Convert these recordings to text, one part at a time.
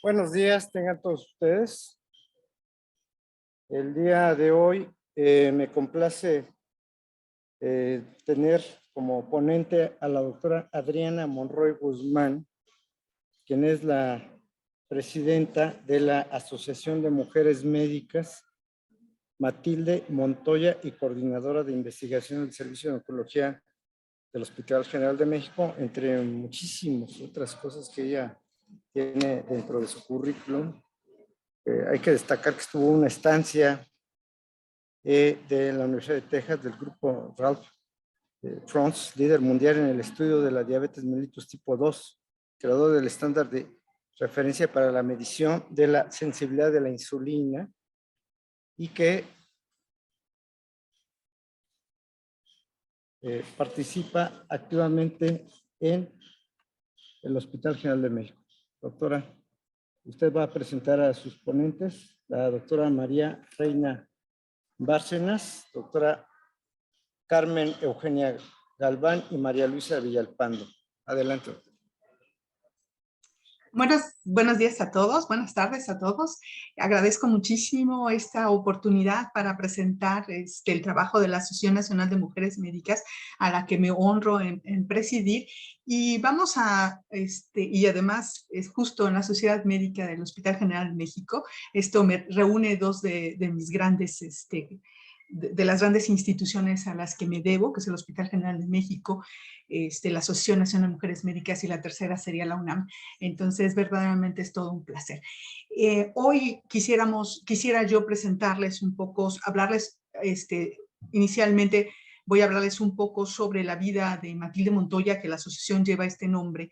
Buenos días, tengan todos ustedes. El día de hoy me complace tener como ponente a la doctora Adriana Monroy Guzmán, quien es la presidenta de la Asociación de Mujeres Médicas Matilde Montoya y coordinadora de investigación del Servicio de Oncología del Hospital General de México, entre muchísimas otras cosas que ella tiene dentro de su currículum. Hay que destacar que estuvo una estancia de la Universidad de Texas del grupo Ralph Franz, líder mundial en el estudio de la diabetes mellitus tipo 2, creador del estándar de referencia para la medición de la sensibilidad de la insulina y que participa activamente en el Hospital General de México. Doctora, usted va a presentar a sus ponentes, la doctora María Reina Bárcenas, doctora Carmen Eugenia Galván y María Luisa Villalpando. Adelante. Buenos días a todos, buenas tardes a todos. Agradezco muchísimo esta oportunidad para presentar el trabajo de la Asociación Nacional de Mujeres Médicas, a la que me honro en presidir. Y vamos a, y además es justo en la Sociedad Médica del Hospital General de México, esto me reúne dos de mis grandes, de las grandes instituciones a las que me debo, que es el Hospital General de México, la Asociación Nacional de Mujeres Médicas, y la tercera sería la UNAM. Entonces, verdaderamente es todo un placer. Hoy quisiera yo presentarles un poco, hablarles, inicialmente voy a hablarles un poco sobre la vida de Matilde Montoya, que la asociación lleva este nombre.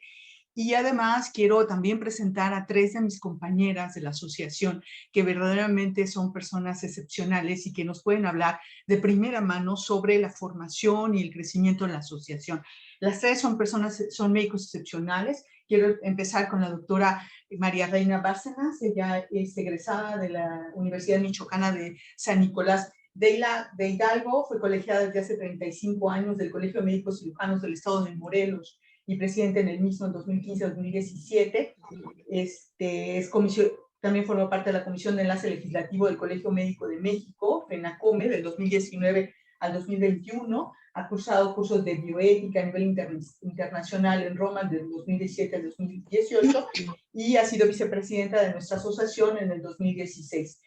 Y además quiero también presentar a tres de mis compañeras de la asociación, que verdaderamente son personas excepcionales y que nos pueden hablar de primera mano sobre la formación y el crecimiento de la asociación. Las tres son médicos excepcionales. Quiero empezar con la doctora María Reina Bárcenas. Ella es egresada de la Universidad Michoacana de San Nicolás de Hidalgo, fue colegiada desde hace 35 años del Colegio de Médicos Cirujanos del Estado de Morelos y presidente en el mismo en 2015-2017. También formó parte de la Comisión de Enlace Legislativo del Colegio Médico de México, FENACOME, del 2019 al 2021. Ha cursado cursos de bioética a nivel internacional en Roma del 2017 al 2018 y ha sido vicepresidenta de nuestra asociación en el 2016.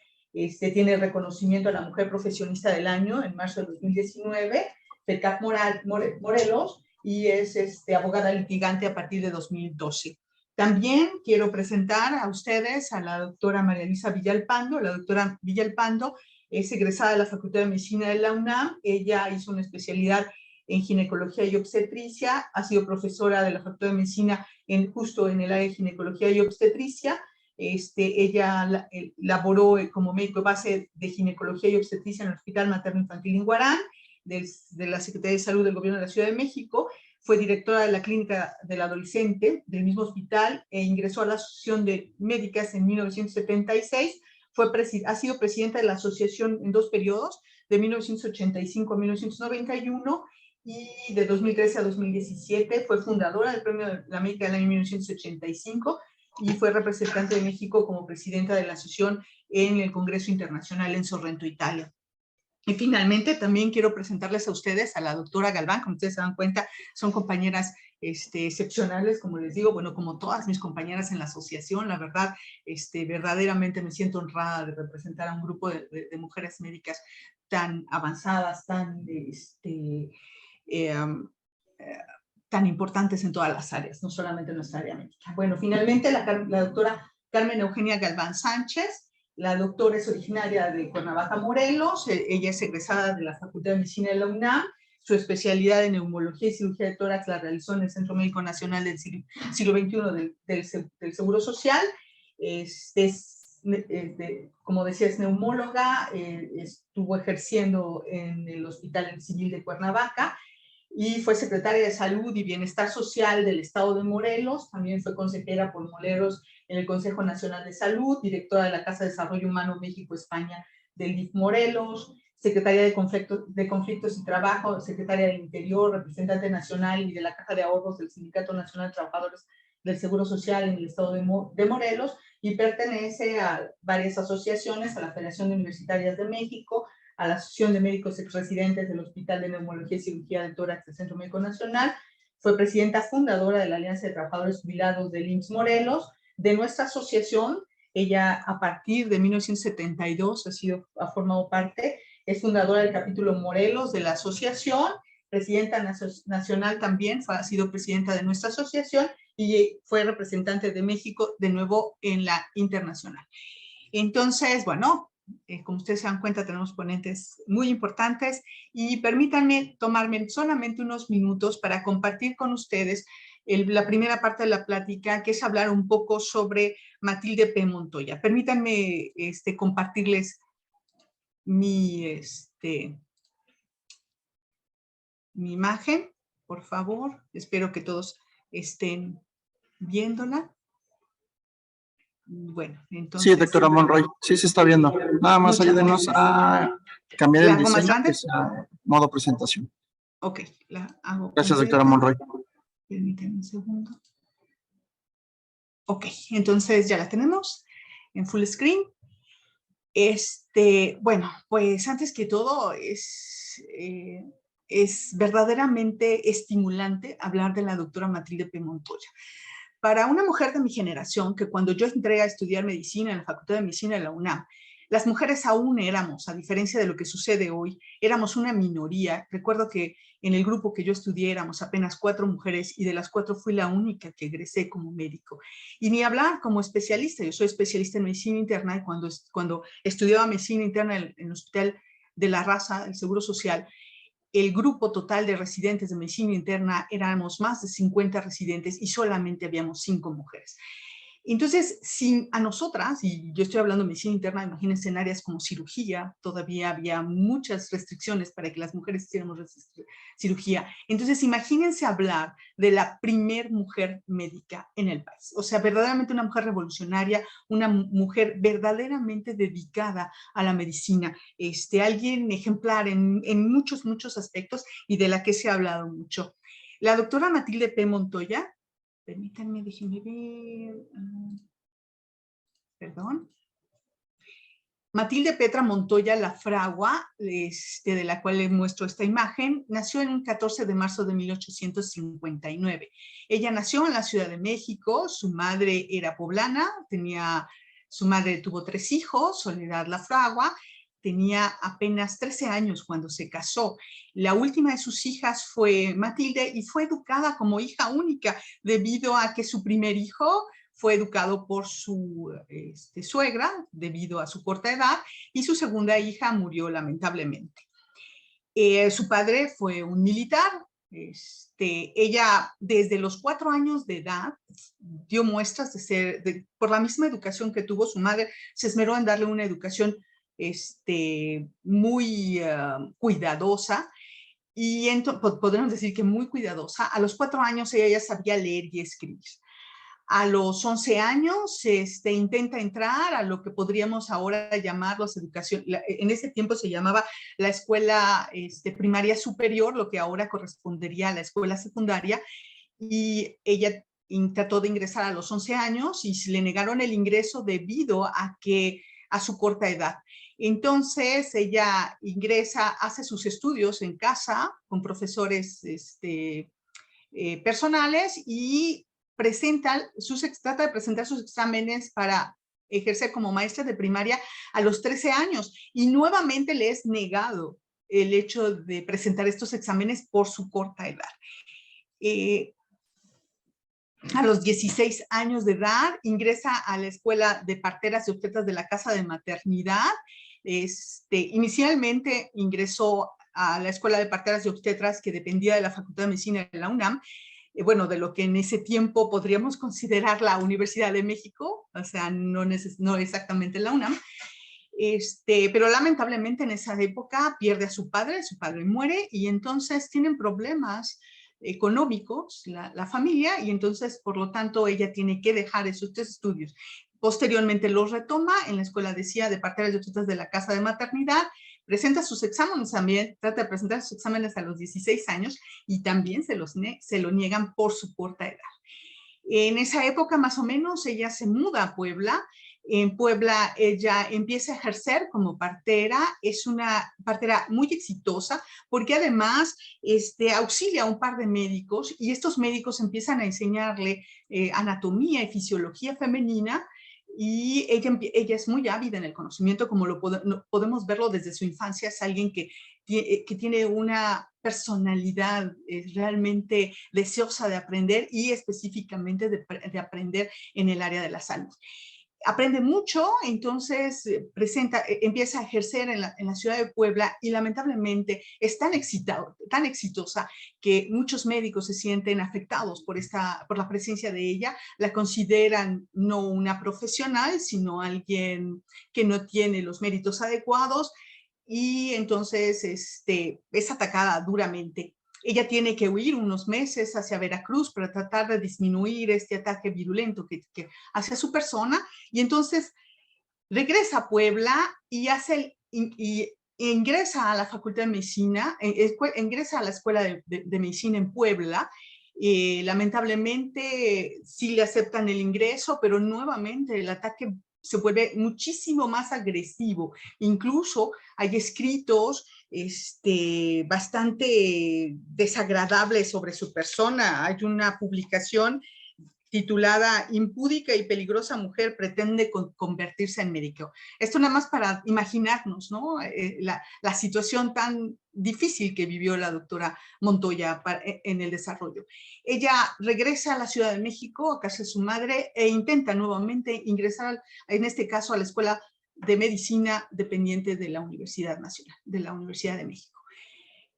Tiene el reconocimiento a la Mujer Profesionista del Año en marzo de 2019, FECAP Morelos, y es abogada litigante a partir de 2012. También quiero presentar a ustedes a la doctora María Luisa Villalpando. La doctora Villalpando es egresada de la Facultad de Medicina de la UNAM. Ella hizo una especialidad en ginecología y obstetricia, ha sido profesora de la Facultad de Medicina justo en el área de ginecología y obstetricia. Ella laboró como médico de base de ginecología y obstetricia en el Hospital Materno Infantil Iguarán, de la Secretaría de Salud del Gobierno de la Ciudad de México. Fue directora de la Clínica del Adolescente del mismo hospital e ingresó a la Asociación de Médicas en 1976. Ha sido presidenta de la asociación en dos periodos, de 1985 a 1991, y de 2013 a 2017 fue fundadora del Premio de la Médica del año 1985 y fue representante de México como presidenta de la asociación en el Congreso Internacional en Sorrento, Italia. Y finalmente también quiero presentarles a ustedes a la doctora Galván. Como ustedes se dan cuenta, son compañeras excepcionales, como les digo, bueno, como todas mis compañeras en la asociación. La verdad, verdaderamente me siento honrada de representar a un grupo de mujeres médicas tan avanzadas, tan importantes en todas las áreas, no solamente en nuestra área médica. Bueno, finalmente la doctora Carmen Eugenia Galván Sánchez. La doctora es originaria de Cuernavaca, Morelos. Ella es egresada de la Facultad de Medicina de la UNAM. Su especialidad en neumología y cirugía de tórax la realizó en el Centro Médico Nacional del siglo XXI del Seguro Social. Como decía, es neumóloga. Estuvo ejerciendo en el Hospital Civil de Cuernavaca y fue secretaria de Salud y Bienestar Social del Estado de Morelos. También fue consejera por Morelos en el Consejo Nacional de Salud, directora de la Casa de Desarrollo Humano México-España del DIF Morelos, secretaria de Conflictos y Trabajo, secretaria del Interior, representante nacional y de la Caja de Ahorros del Sindicato Nacional de Trabajadores del Seguro Social en el estado de Morelos y pertenece a varias asociaciones, a la Federación de Universitarias de México, a la Asociación de Médicos Exresidentes del Hospital de Neumología y Cirugía del Tórax del Centro Médico Nacional. Fue presidenta fundadora de la Alianza de Trabajadores Jubilados del IMSS Morelos. De nuestra asociación, ella a partir de 1972 ha formado parte, es fundadora del capítulo Morelos de la asociación, presidenta nacional también, ha sido presidenta de nuestra asociación y fue representante de México de nuevo en la internacional. Entonces, bueno, como ustedes se dan cuenta, tenemos ponentes muy importantes y permítanme tomarme solamente unos minutos para compartir con ustedes la primera parte de la plática, que es hablar un poco sobre Matilde P. Montoya. Permítanme compartirles mi imagen, por favor. Espero que todos estén viéndola. Bueno, entonces... Sí, doctora Monroy, sí se está viendo. Nada más ayúdenos a cambiar el diseño que sea modo presentación. Ok, la hago. Gracias, doctora Monroy. Permítanme un segundo. Ok, entonces ya la tenemos en full screen. Bueno, pues antes que todo es verdaderamente estimulante hablar de la doctora Matilde P. Montoya. Para una mujer de mi generación, que cuando yo entré a estudiar medicina en la Facultad de Medicina de la UNAM, las mujeres aún éramos, a diferencia de lo que sucede hoy, éramos una minoría. Recuerdo que en el grupo que yo estudié éramos apenas 4 mujeres y de las 4 fui la única que egresé como médico. Y ni hablar como especialista, yo soy especialista en medicina interna y cuando estudiaba medicina interna en el Hospital de la Raza, el Seguro Social, el grupo total de residentes de medicina interna éramos más de 50 residentes y solamente habíamos 5 mujeres. Entonces, a nosotras, y yo estoy hablando de medicina interna, imagínense en áreas como cirugía, todavía había muchas restricciones para que las mujeres hiciéramos cirugía. Entonces, imagínense hablar de la primer mujer médica en el país. O sea, verdaderamente una mujer revolucionaria, una mujer verdaderamente dedicada a la medicina, alguien ejemplar en muchos, muchos aspectos y de la que se ha hablado mucho. La doctora Matilde P. Montoya, permítanme, déjenme ver. Perdón. Matilde Petra Montoya Lafragua, de la cual les muestro esta imagen, nació en el 14 de marzo de 1859. Ella nació en la Ciudad de México, su madre era poblana, su madre tuvo 3 hijos, Soledad Lafragua, tenía apenas 13 años cuando se casó. La última de sus hijas fue Matilde y fue educada como hija única debido a que su primer hijo fue educado por su suegra debido a su corta edad y su segunda hija murió lamentablemente. Su padre fue un militar. Ella desde los 4 años de edad dio muestras de ser, por la misma educación que tuvo su madre, se esmeró en darle una educación muy cuidadosa y podríamos decir que muy cuidadosa. A los 4 años ella ya sabía leer y escribir. A los 11 años intenta entrar a lo que podríamos ahora llamar en ese tiempo se llamaba la escuela primaria superior, lo que ahora correspondería a la escuela secundaria, y ella trató de ingresar a los 11 años y le negaron el ingreso debido a su corta edad. Entonces ella ingresa, hace sus estudios en casa con profesores personales y trata de presentar sus exámenes para ejercer como maestra de primaria a los 13 años y nuevamente le es negado el hecho de presentar estos exámenes por su corta edad. A los 16 años de edad ingresa a la escuela de parteras y obstetras de la Casa de Maternidad. Inicialmente ingresó a la escuela de parteras y obstetras que dependía de la Facultad de Medicina de la UNAM, bueno, de lo que en ese tiempo podríamos considerar la Universidad de México, o sea, no exactamente la UNAM, pero lamentablemente en esa época pierde a su padre muere y entonces tienen problemas económicos la familia y entonces por lo tanto ella tiene que dejar esos estudios. Posteriormente los retoma en la escuela de parteras y obstetras de la Casa de Maternidad, presenta sus exámenes también, trata de presentar sus exámenes a los 16 años y también se lo niegan por su corta edad. En esa época, más o menos, ella se muda a Puebla. En Puebla ella empieza a ejercer como partera, es una partera muy exitosa porque además auxilia a un par de médicos y estos médicos empiezan a enseñarle anatomía y fisiología femenina y ella es muy ávida en el conocimiento, como podemos verlo desde su infancia. Es alguien que tiene una personalidad realmente deseosa de aprender y específicamente de aprender en el área de la salud. Aprende mucho, entonces empieza a ejercer en la ciudad de Puebla y lamentablemente es tan exitosa que muchos médicos se sienten afectados por la presencia de ella. La consideran no una profesional, sino alguien que no tiene los méritos adecuados y entonces es atacada duramente. Ella tiene que huir unos meses hacia Veracruz para tratar de disminuir este ataque virulento que hacia su persona, y entonces regresa a Puebla y ingresa a la Facultad de Medicina, ingresa a la Escuela de Medicina en Puebla. Lamentablemente sí le aceptan el ingreso, pero nuevamente el ataque se vuelve muchísimo más agresivo. Incluso hay escritos bastante desagradables sobre su persona. Hay una publicación titulada Impúdica y peligrosa mujer pretende convertirse en médico. Esto nada más para imaginarnos, ¿no? La situación tan difícil que vivió la doctora Montoya en el desarrollo. Ella regresa a la Ciudad de México, a casa de su madre, e intenta nuevamente ingresar, en este caso, a la Escuela de Medicina dependiente de la Universidad Nacional, de la Universidad de México.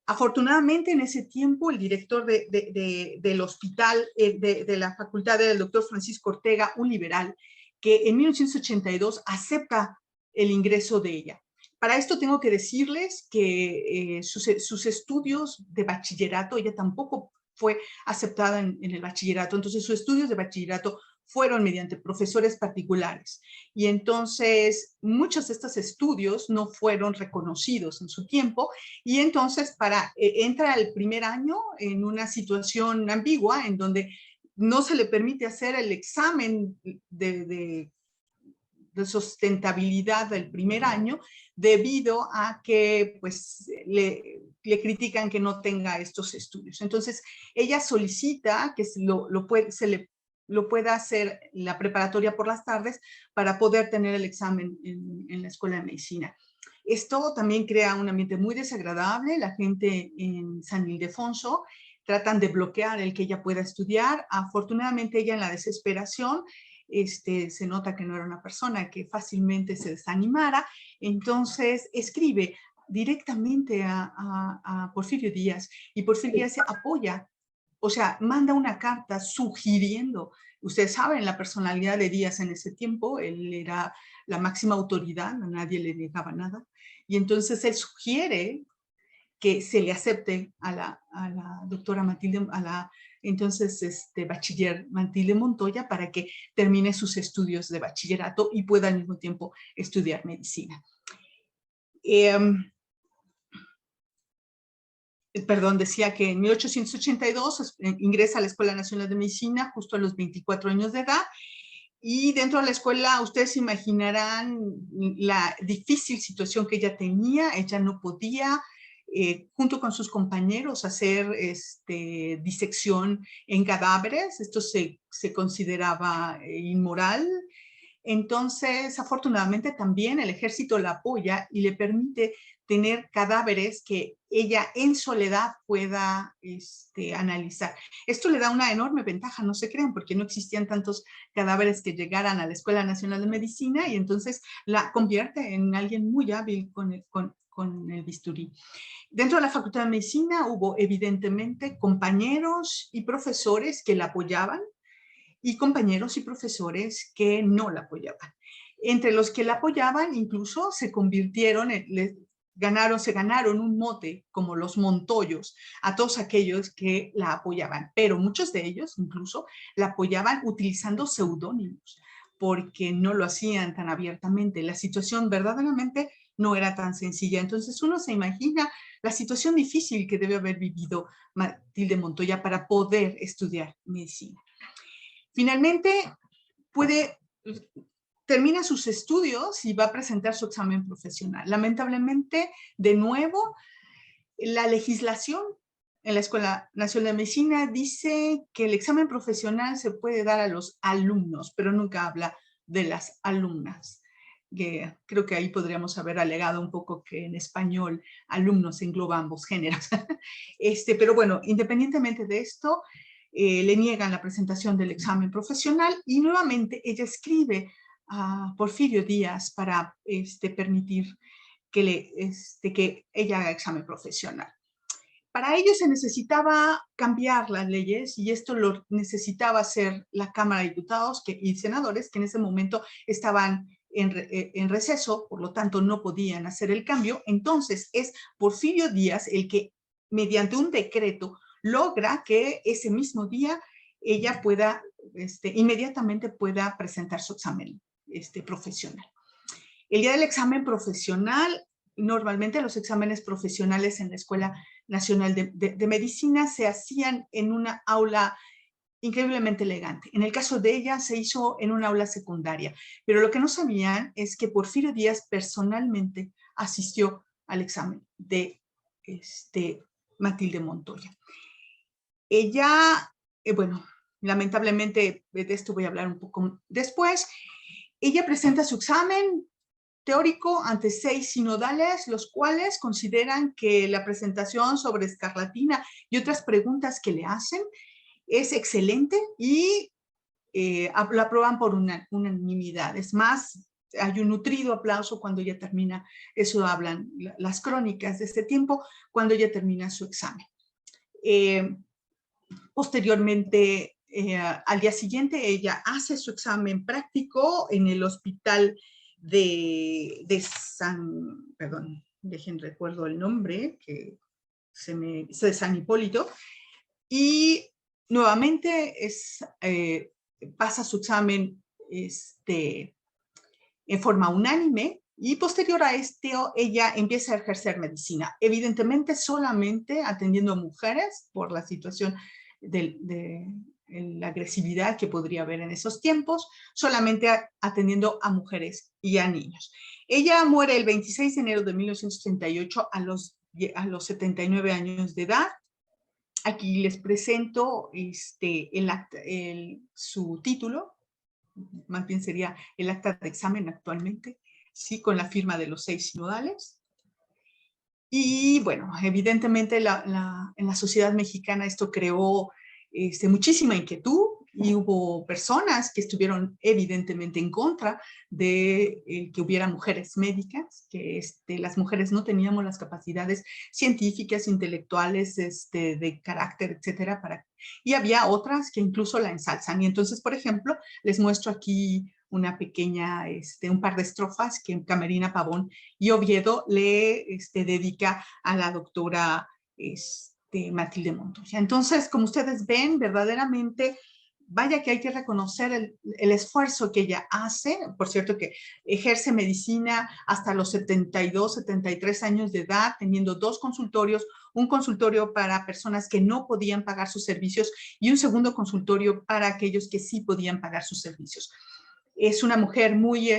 Afortunadamente, en ese tiempo, el director del hospital, de la facultad, era el doctor Francisco Ortega, un liberal, que en 1982 acepta el ingreso de ella. Para esto tengo que decirles que sus estudios de bachillerato, ella tampoco fue aceptada en el bachillerato, entonces sus estudios de bachillerato fueron mediante profesores particulares. Y entonces muchos de estos estudios no fueron reconocidos en su tiempo y entonces entra el primer año en una situación ambigua en donde no se le permite hacer el examen de sustentabilidad del primer año debido a que pues le critican que no tenga estos estudios. Entonces ella solicita que se lo pueda hacer la preparatoria por las tardes para poder tener el examen en la Escuela de Medicina. Esto también crea un ambiente muy desagradable. La gente en San Ildefonso tratan de bloquear el que ella pueda estudiar. Afortunadamente ella, en la desesperación, se nota que no era una persona que fácilmente se desanimara, entonces escribe directamente a Porfirio Díaz, y Porfirio Díaz se apoya, o sea, manda una carta sugiriendo. Ustedes saben la personalidad de Díaz en ese tiempo, él era la máxima autoridad, a nadie le negaba nada, y entonces él sugiere que se le acepte a la doctora Matilde, entonces bachiller Matilde Montoya, para que termine sus estudios de bachillerato y pueda al mismo tiempo estudiar medicina. Decía que en 1882 ingresa a la Escuela Nacional de Medicina justo a los 24 años de edad, y dentro de la escuela ustedes imaginarán la difícil situación que ella tenía. Ella no podía, junto con sus compañeros, hacer disección en cadáveres. Esto se consideraba inmoral. Entonces, afortunadamente, también el ejército la apoya y le permite tener cadáveres que ella en soledad pueda analizar. Esto le da una enorme ventaja, no se crean, porque no existían tantos cadáveres que llegaran a la Escuela Nacional de Medicina, y entonces la convierte en alguien muy hábil con el bisturí. Dentro de la Facultad de Medicina hubo evidentemente compañeros y profesores que la apoyaban, y compañeros y profesores que no la apoyaban. Entre los que la apoyaban incluso se convirtieron, se ganaron un mote como los Montoyos a todos aquellos que la apoyaban, pero muchos de ellos incluso la apoyaban utilizando seudónimos, porque no lo hacían tan abiertamente. La situación verdaderamente no era tan sencilla. Entonces uno se imagina la situación difícil que debe haber vivido Matilde Montoya para poder estudiar medicina. Finalmente, termina sus estudios y va a presentar su examen profesional. Lamentablemente, de nuevo, la legislación en la Escuela Nacional de Medicina dice que el examen profesional se puede dar a los alumnos, pero nunca habla de las alumnas. Creo que ahí podríamos haber alegado un poco que en español alumnos engloba ambos géneros. Pero bueno, independientemente de esto, le niegan la presentación del examen profesional y nuevamente ella escribe a Porfirio Díaz para permitir que ella haga examen profesional. Para ello se necesitaba cambiar las leyes y esto lo necesitaba hacer la Cámara de Diputados y senadores que en ese momento estaban en receso, por lo tanto no podían hacer el cambio. Entonces es Porfirio Díaz el que mediante un decreto logra que ese mismo día ella pueda, inmediatamente pueda presentar su examen profesional. El día del examen profesional, normalmente los exámenes profesionales en la Escuela Nacional de Medicina se hacían en una aula increíblemente elegante. En el caso de ella se hizo en una aula secundaria, pero lo que no sabían es que Porfirio Díaz personalmente asistió al examen de Matilde Montoya. Ella, bueno, lamentablemente de esto voy a hablar un poco después. Ella presenta su examen teórico ante 6 sinodales, los cuales consideran que la presentación sobre escarlatina y otras preguntas que le hacen es excelente y la aprueban por unanimidad. Es más, hay un nutrido aplauso cuando ella termina, eso hablan las crónicas de este tiempo, cuando ella termina su examen. Posteriormente, al día siguiente, ella hace su examen práctico en el hospital de perdón, recuerdo el nombre, que de San Hipólito, y nuevamente pasa su examen en forma unánime, y posterior a ella empieza a ejercer medicina, evidentemente solamente atendiendo a mujeres por la situación de la agresividad que podría haber en esos tiempos, solamente atendiendo a mujeres y a niños. Ella muere el 26 de enero de 1938 a los 79 años de edad. Aquí les presento su título, más bien sería el acta de examen actualmente, ¿sí? Con la firma de los 6 sinodales. Y bueno, evidentemente en la sociedad mexicana esto creó muchísima inquietud y hubo personas que estuvieron evidentemente en contra de que hubiera mujeres médicas, que las mujeres no teníamos las capacidades científicas, intelectuales, de carácter, etcétera, y había otras que incluso la ensalzan. Y entonces, por ejemplo, les muestro aquí una pequeña, un par de estrofas que Camerina Pavón y Oviedo le dedica a la doctora Matilde Montoya. Entonces, como ustedes ven, verdaderamente, vaya que hay que reconocer el esfuerzo que ella hace. Por cierto, que ejerce medicina hasta los 72, 73 años de edad, teniendo 2 consultorios, un consultorio para personas que no podían pagar sus servicios y un segundo consultorio para aquellos que sí podían pagar sus servicios. Es una mujer muy,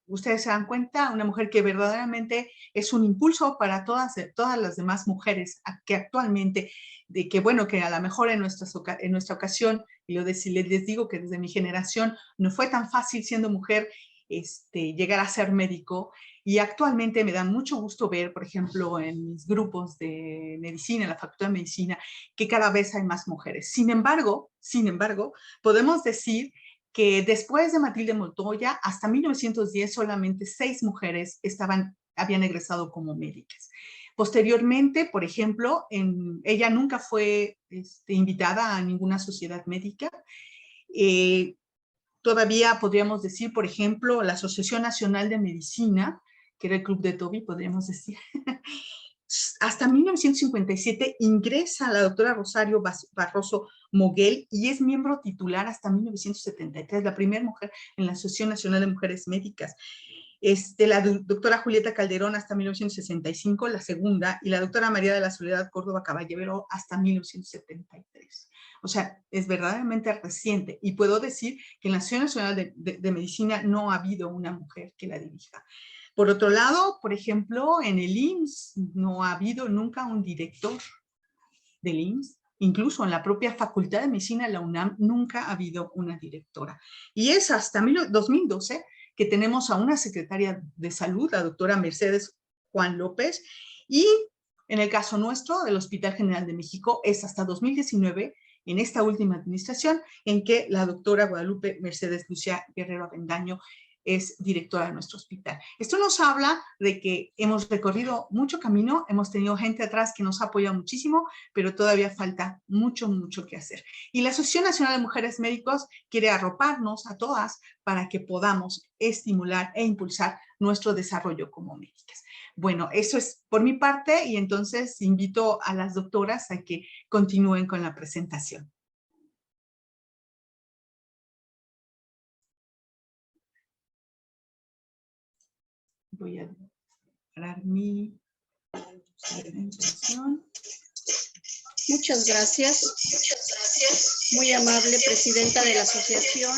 ustedes se dan cuenta, una mujer que verdaderamente es un impulso para todas las demás mujeres que actualmente, que a lo mejor en nuestra ocasión, y les digo que desde mi generación no fue tan fácil siendo mujer llegar a ser médico, y actualmente me da mucho gusto ver, por ejemplo, en mis grupos de medicina, en la Facultad de Medicina, que cada vez hay más mujeres. Sin embargo, podemos decir que después de Matilde Montoya, hasta 1910, solamente 6 mujeres habían egresado como médicas. Posteriormente, por ejemplo, ella nunca fue invitada a ninguna sociedad médica. Todavía podríamos decir, por ejemplo, la Asociación Nacional de Medicina, que era el Club de Toby, podríamos decir. Hasta 1957 ingresa la doctora Rosario Barroso Moguel y es miembro titular hasta 1973, la primera mujer en la Asociación Nacional de Mujeres Médicas. La doctora Julieta Calderón hasta 1965, la segunda, y la doctora María de la Soledad Córdoba Caballero hasta 1973. O sea, es verdaderamente reciente. Y puedo decir que en la Asociación Nacional de Medicina no ha habido una mujer que la dirija. Por otro lado, por ejemplo, en el IMSS no ha habido nunca un director del IMSS. Incluso en la propia Facultad de Medicina de la UNAM nunca ha habido una directora. Y es hasta 2012 que tenemos a una secretaria de salud, la doctora Mercedes Juan López, y en el caso nuestro, del Hospital General de México, es hasta 2019, en esta última administración, en que la doctora Guadalupe Mercedes Lucía Guerrero Avendaño es directora de nuestro hospital. Esto nos habla de que hemos recorrido mucho camino, hemos tenido gente atrás que nos ha apoyado muchísimo, pero todavía falta mucho que hacer. Y la Asociación Nacional de Mujeres Médicos quiere arroparnos a todas para que podamos estimular e impulsar nuestro desarrollo como médicas. Bueno, eso es por mi parte y entonces invito a las doctoras a que continúen con la presentación. Voy a parar mi presentación. Muchas gracias. Muy amable presidenta de la Asociación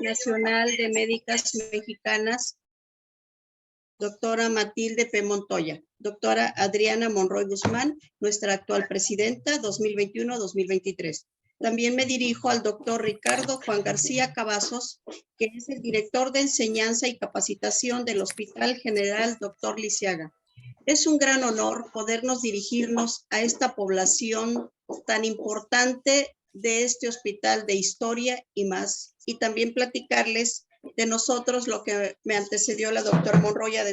Nacional de Médicas Mexicanas, doctora Matilde P. Montoya, doctora Adriana Monroy Guzmán, nuestra actual presidenta 2021-2023. También me dirijo al doctor Ricardo Juan García Cavazos, que es el director de enseñanza y capacitación del Hospital General Dr. Lisiaga. Es un gran honor podernos dirigirnos a esta población tan importante de este hospital de historia y más. Y también platicarles de nosotros lo que me antecedió la doctora Monroya,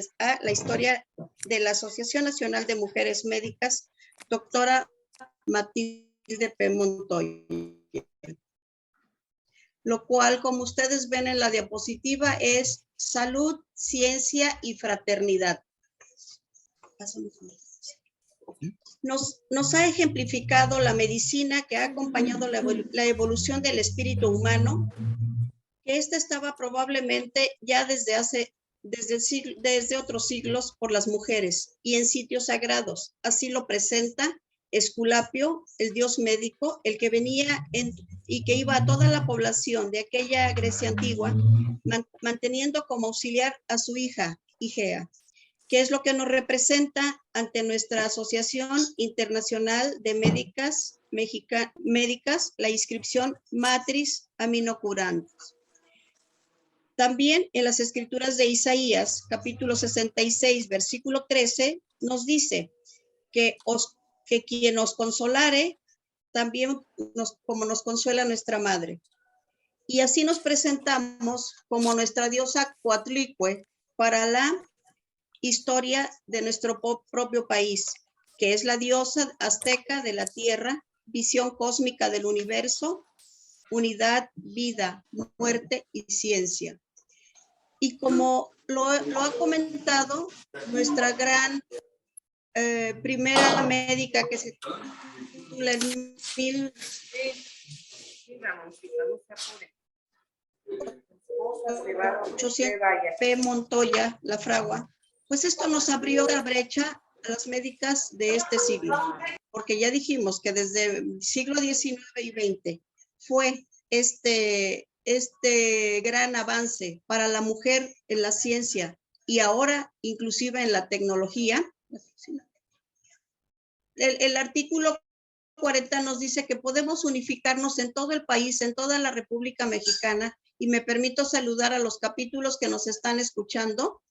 la historia de la Asociación Nacional de Mujeres Médicas, doctora Matilde P. Montoya. Lo cual, como ustedes ven en la diapositiva, es salud, ciencia y fraternidad. Nos ha ejemplificado la medicina que ha acompañado la evolución del espíritu humano, que esta estaba probablemente ya desde otros siglos por las mujeres y en sitios sagrados. Así lo presenta Esculapio, el dios médico, el que venía y que iba a toda la población de aquella Grecia antigua, manteniendo como auxiliar a su hija, Igea, que es lo que nos representa ante nuestra Asociación Internacional de Médicas, la inscripción Matris Aminocurantes. También en las escrituras de Isaías, capítulo 66, versículo 13, nos dice que quien nos consolare, también como nos consuela nuestra madre. Y así nos presentamos como nuestra diosa Coatlicue para la historia de nuestro propio país, que es la diosa azteca de la tierra, visión cósmica del universo, unidad, vida, muerte y ciencia. Y como lo ha comentado nuestra gran primera médica que se titula en 1800 P. Montoya, la fragua, pues esto nos abrió la brecha a las médicas de este siglo, porque ya dijimos que desde el siglo XIX y XX fue este gran avance para la mujer en la ciencia y ahora inclusive en la tecnología. El artículo 40 nos dice que podemos unificarnos en todo el país, en toda la República Mexicana, y me permito saludar a los capítulos que nos están escuchando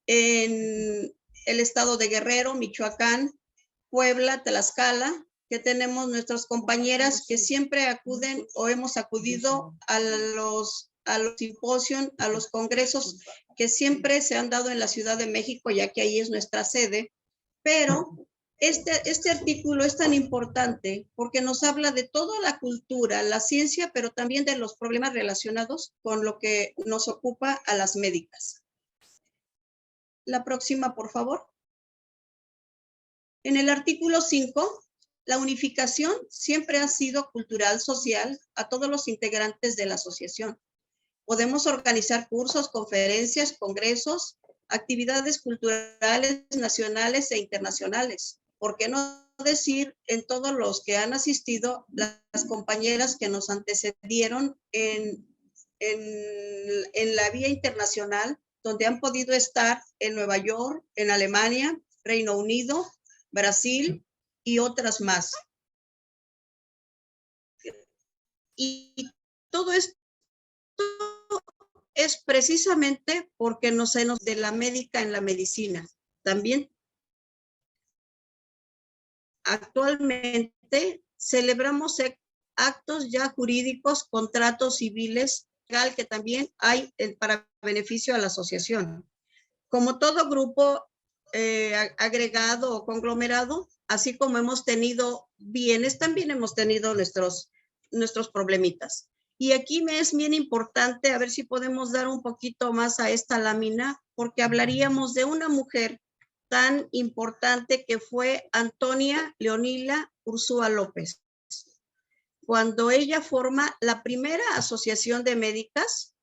en el estado de Guerrero, Michoacán, Puebla, Tlaxcala, que tenemos nuestras compañeras que siempre acuden o hemos acudido a los simposios, a los congresos que siempre se han dado en la Ciudad de México, ya que ahí es nuestra sede, pero este artículo es tan importante porque nos habla de toda la cultura, la ciencia, pero también de los problemas relacionados con lo que nos ocupa a las médicas. La próxima, por favor. En el artículo 5, la unificación siempre ha sido cultural, social, a todos los integrantes de la asociación. Podemos organizar cursos, conferencias, congresos, actividades culturales nacionales e internacionales. ¿Por qué no decir en todos los que han asistido las compañeras que nos antecedieron en la vía internacional, donde han podido estar en Nueva York, en Alemania, Reino Unido, Brasil y otras más? Y todo esto es precisamente porque no se nos de la médica en la medicina. También actualmente celebramos actos ya jurídicos, contratos civiles, legal que también hay para beneficio a la asociación. Como todo grupo agregado o conglomerado, así como hemos tenido bienes, también hemos tenido nuestros problemitas. Y aquí me es bien importante, a ver si podemos dar un poquito más a esta lámina, porque hablaríamos de una mujer tan importante que fue Antonia Leonila Ursúa López. Cuando ella forma la primera asociación de médicas,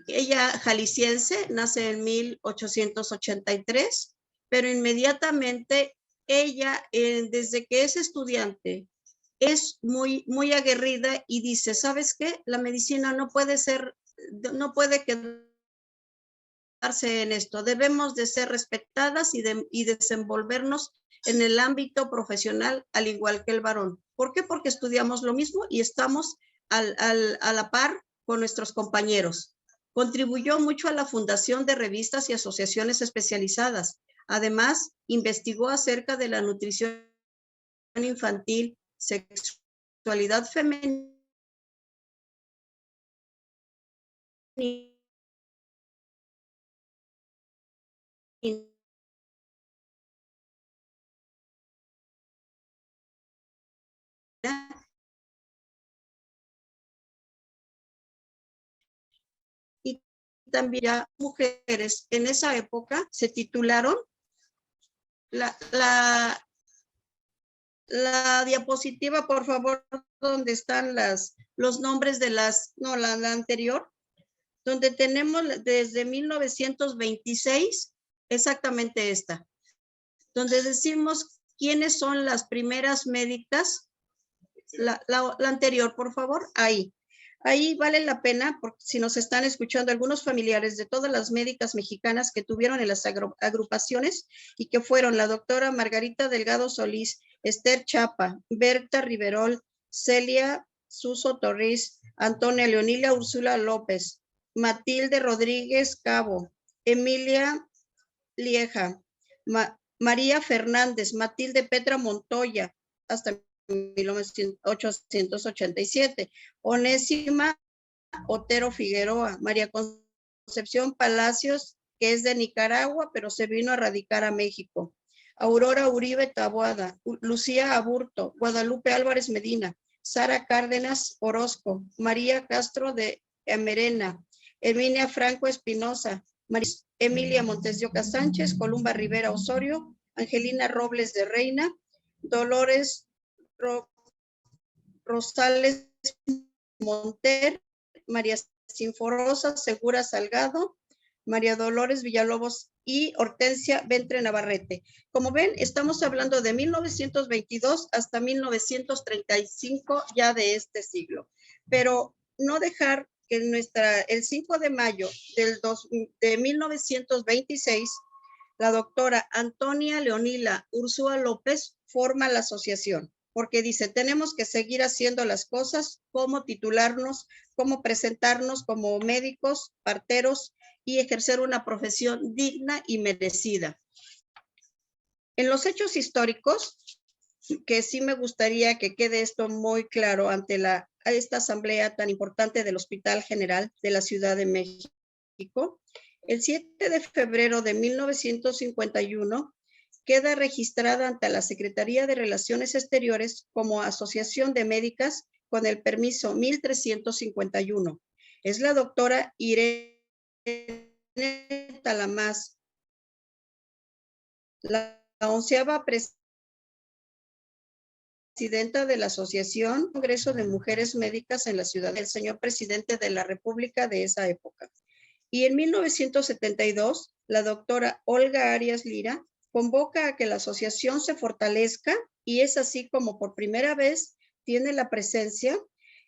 ella jalisciense, nace en 1883, pero inmediatamente ella, desde que es estudiante, es muy, muy aguerrida y dice, ¿sabes qué? La medicina no puede quedarse en esto. Debemos de ser respetadas y desenvolvernos en el ámbito profesional al igual que el varón. ¿Por qué? Porque estudiamos lo mismo y estamos a la par con nuestros compañeros. Contribuyó mucho a la fundación de revistas y asociaciones especializadas. Además, investigó acerca de la nutrición infantil, sexualidad femenina y también ya mujeres en esa época se titularon. La diapositiva, por favor, donde están los nombres de la anterior, donde tenemos desde 1926, exactamente esta, donde decimos quiénes son las primeras médicas. La anterior, por favor, ahí. Ahí vale la pena, porque si nos están escuchando algunos familiares de todas las médicas mexicanas que tuvieron en las agrupaciones y que fueron la doctora Margarita Delgado Solís, Esther Chapa, Berta Riverol, Celia Suso Torres, Antonia Leonila Úrsula López, Matilde Rodríguez Cabo, Emilia Lieja, María Fernández, Matilde Petra Montoya, hasta 1887, Onésima Otero Figueroa, María Concepción Palacios, que es de Nicaragua, pero se vino a radicar a México, Aurora Uribe Taboada, Lucía Aburto, Guadalupe Álvarez Medina, Sara Cárdenas Orozco, María Castro de Amerena, Herminia Franco Espinosa, Emilia Montes de Oca Sánchez, Columba Rivera Osorio, Angelina Robles de Reina, Dolores Rosales Monter, María Sinforosa Segura Salgado, María Dolores Villalobos y Hortensia Ventre Navarrete. Como ven, estamos hablando de 1922 hasta 1935 ya de este siglo. Pero no dejar que el 5 de mayo de 1926, la doctora Antonia Leonila Ursúa López forma la asociación, porque dice, tenemos que seguir haciendo las cosas, cómo titularnos, cómo presentarnos como médicos, parteros y ejercer una profesión digna y merecida. En los hechos históricos, que sí me gustaría que quede esto muy claro ante esta asamblea tan importante del Hospital General de la Ciudad de México, el 7 de febrero de 1951 queda registrada ante la Secretaría de Relaciones Exteriores como Asociación de Médicas con el permiso 1351. Es la doctora Irene Talamás, la 11ª presidenta de la Asociación Congreso de Mujeres Médicas en la ciudad, el señor presidente de la República de esa época. Y en 1972, la doctora Olga Arias Lira convoca a que la asociación se fortalezca y es así como por primera vez tiene la presencia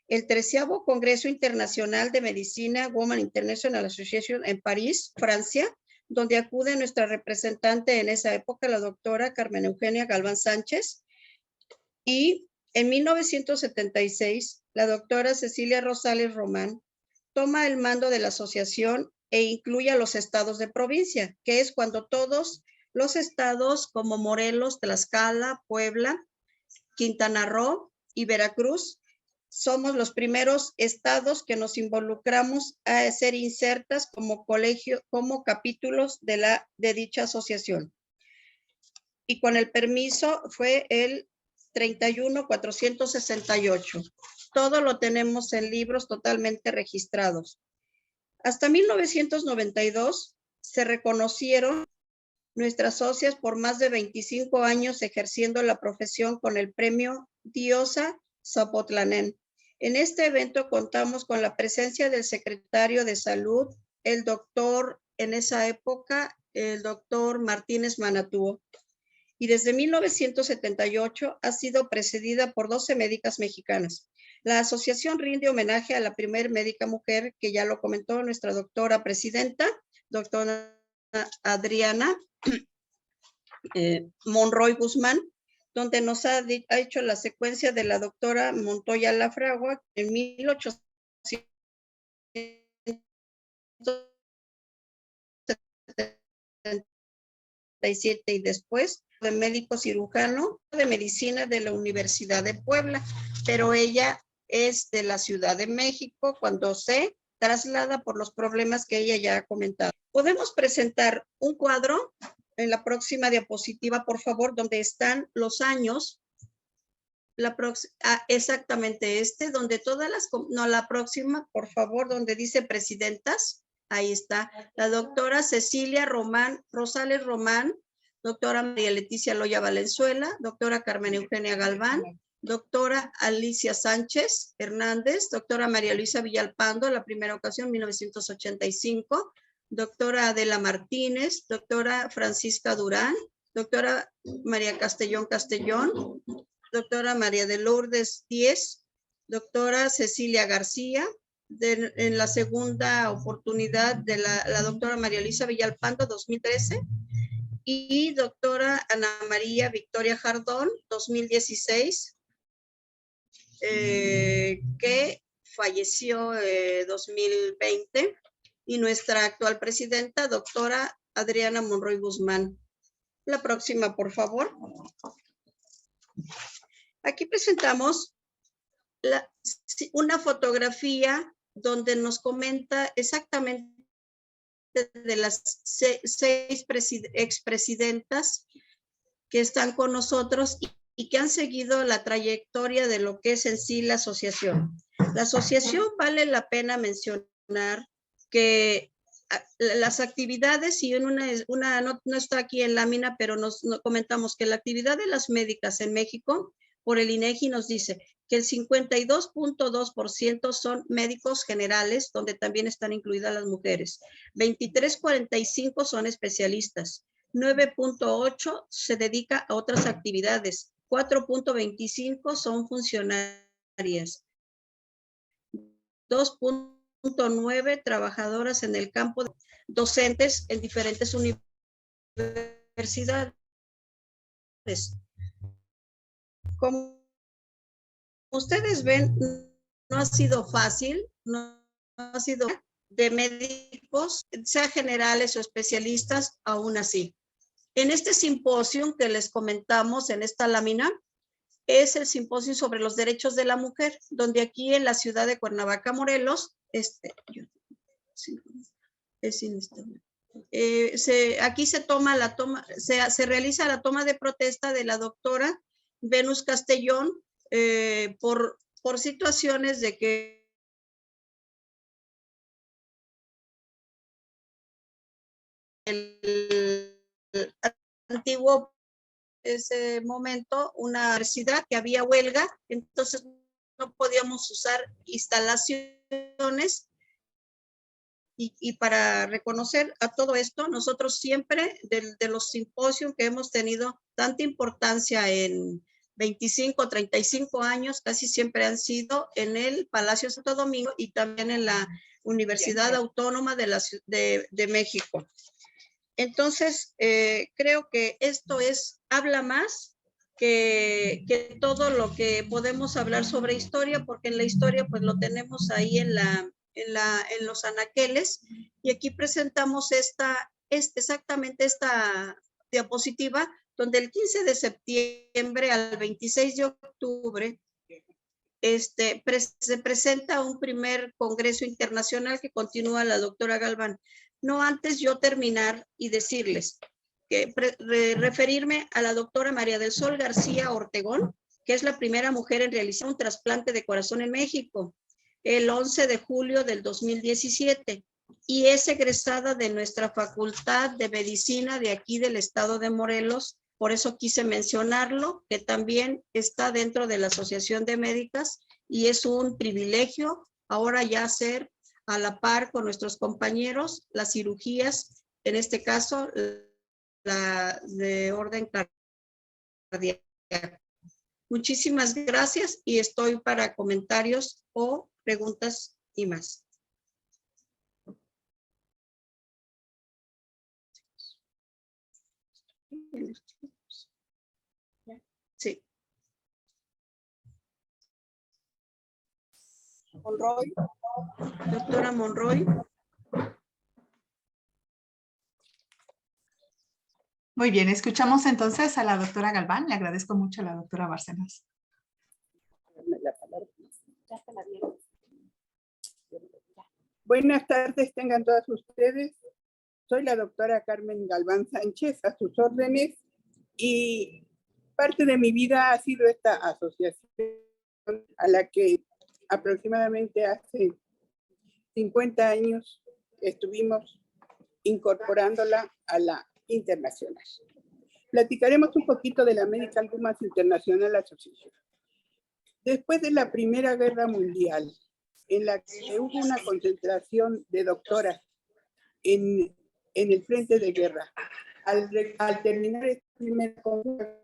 el 13º Congreso Internacional de Medicina Women International Association en París, Francia, donde acude nuestra representante en esa época, la doctora Carmen Eugenia Galván Sánchez. Y en 1976, la doctora Cecilia Rosales Román toma el mando de la asociación e incluye a los estados de provincia, que es cuando todos los estados como Morelos, Tlaxcala, Puebla, Quintana Roo y Veracruz somos los primeros estados que nos involucramos a ser insertas como colegio, como capítulos de dicha asociación. Y con el permiso fue el 31.468. Todo lo tenemos en libros totalmente registrados. Hasta 1992 se reconocieron nuestras socias por más de 25 años ejerciendo la profesión con el premio Diosa Zapotlanen. En este evento contamos con la presencia del secretario de Salud, el doctor, en esa época, el doctor Martínez Manatúo. Y desde 1978 ha sido precedida por 12 médicas mexicanas. La asociación rinde homenaje a la primer médica mujer, que ya lo comentó nuestra doctora presidenta, doctora Adriana Monroy Guzmán, donde nos ha hecho la secuencia de la doctora Montoya Lafragua en 1877 y después de médico cirujano de medicina de la Universidad de Puebla, pero ella es de la Ciudad de México cuando se traslada por los problemas que ella ya ha comentado. Podemos presentar un cuadro en la próxima diapositiva, por favor, donde están los años. Exactamente donde todas la próxima, por favor, donde dice presidentas. Ahí está. La doctora Cecilia Rosales Román, doctora María Leticia Loya Valenzuela, doctora Carmen Eugenia Galván, doctora Alicia Sánchez Hernández, doctora María Luisa Villalpando, la primera ocasión, 1985, doctora Adela Martínez, doctora Francisca Durán, doctora María Castellón, doctora María de Lourdes Díez, doctora Cecilia García, en la segunda oportunidad de la doctora María Luisa Villalpando, 2013, y doctora Ana María Victoria Jardón, 2016, que falleció 2020, y nuestra actual presidenta, doctora Adriana Monroy Guzmán. La próxima, por favor. Aquí presentamos una fotografía donde nos comenta exactamente de las 6 expresidentas que están con nosotros y que han seguido la trayectoria de lo que es en sí la asociación. La asociación, vale la pena mencionar que las actividades, y no está aquí en lámina, pero nos comentamos que la actividad de las médicas en México, por el INEGI nos dice que el 52.2% son médicos generales, donde también están incluidas las mujeres. 23.45 son especialistas. 9.8 se dedica a otras actividades. 4.25 son funcionarias. 2.9 trabajadoras en el campo, docentes en diferentes universidades. Como ustedes ven, no ha sido fácil, no ha sido de médicos, sea generales o especialistas, aún así. En este simposio que les comentamos en esta lámina, es el simposio sobre los derechos de la mujer, donde aquí en la ciudad de Cuernavaca, Morelos, aquí se realiza la toma de protesta de la doctora Venus Castellón por situaciones de que el antiguo ese momento una universidad que había huelga, entonces no podíamos usar instalaciones. Y para reconocer a todo esto, nosotros siempre, de los simposios que hemos tenido tanta importancia en 25, 35 años, casi siempre han sido en el Palacio Santo Domingo y también en la Universidad Autónoma de México. Entonces, creo que esto habla más que todo lo que podemos hablar sobre historia, porque en la historia pues lo tenemos ahí en los anaqueles, y aquí presentamos exactamente esta diapositiva, donde el 15 de septiembre al 26 de octubre se presenta un primer congreso internacional que continúa la doctora Galván. No antes yo terminar y decirles que referirme a la doctora María del Sol García Ortegón, que es la primera mujer en realizar un trasplante de corazón en México, el 11 de julio del 2017, y es egresada de nuestra Facultad de Medicina de aquí del estado de Morelos. Por eso quise mencionarlo, que también está dentro de la Asociación de Médicas, y es un privilegio ahora ya hacer a la par con nuestros compañeros las cirugías, en este caso la de orden cardíaco. Muchísimas gracias y estoy para comentarios o preguntas y más. Sí. Monroy. Doctora Monroy. Muy bien, escuchamos entonces a la doctora Galván. Le agradezco mucho a la doctora Bárcenas. Buenas tardes, tengan todas ustedes. Soy la doctora Carmen Galván Sánchez, a sus órdenes, y parte de mi vida ha sido esta asociación a la que aproximadamente hace 50 años estuvimos incorporándola a la internacional. Platicaremos un poquito de la American Women's International Association. Después de la Primera Guerra Mundial, en la que hubo una concentración de doctoras en el frente de guerra, al terminar esta primera conferencia,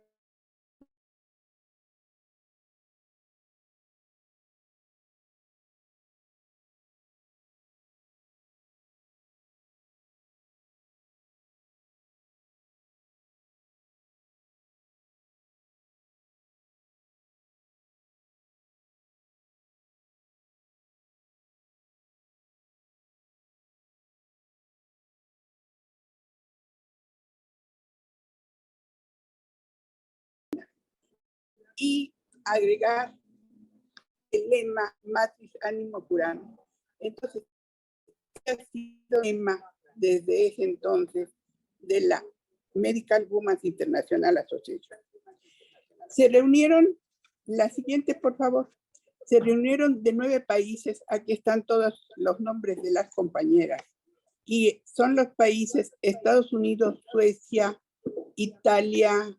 y agregar el lema Matrix Animo Curano. Entonces, ha sido el lema desde ese entonces de la Medical Women's International Association. Se reunieron, la siguiente por favor, se reunieron de 9 países, aquí están todos los nombres de las compañeras, y son los países Estados Unidos, Suecia, Italia,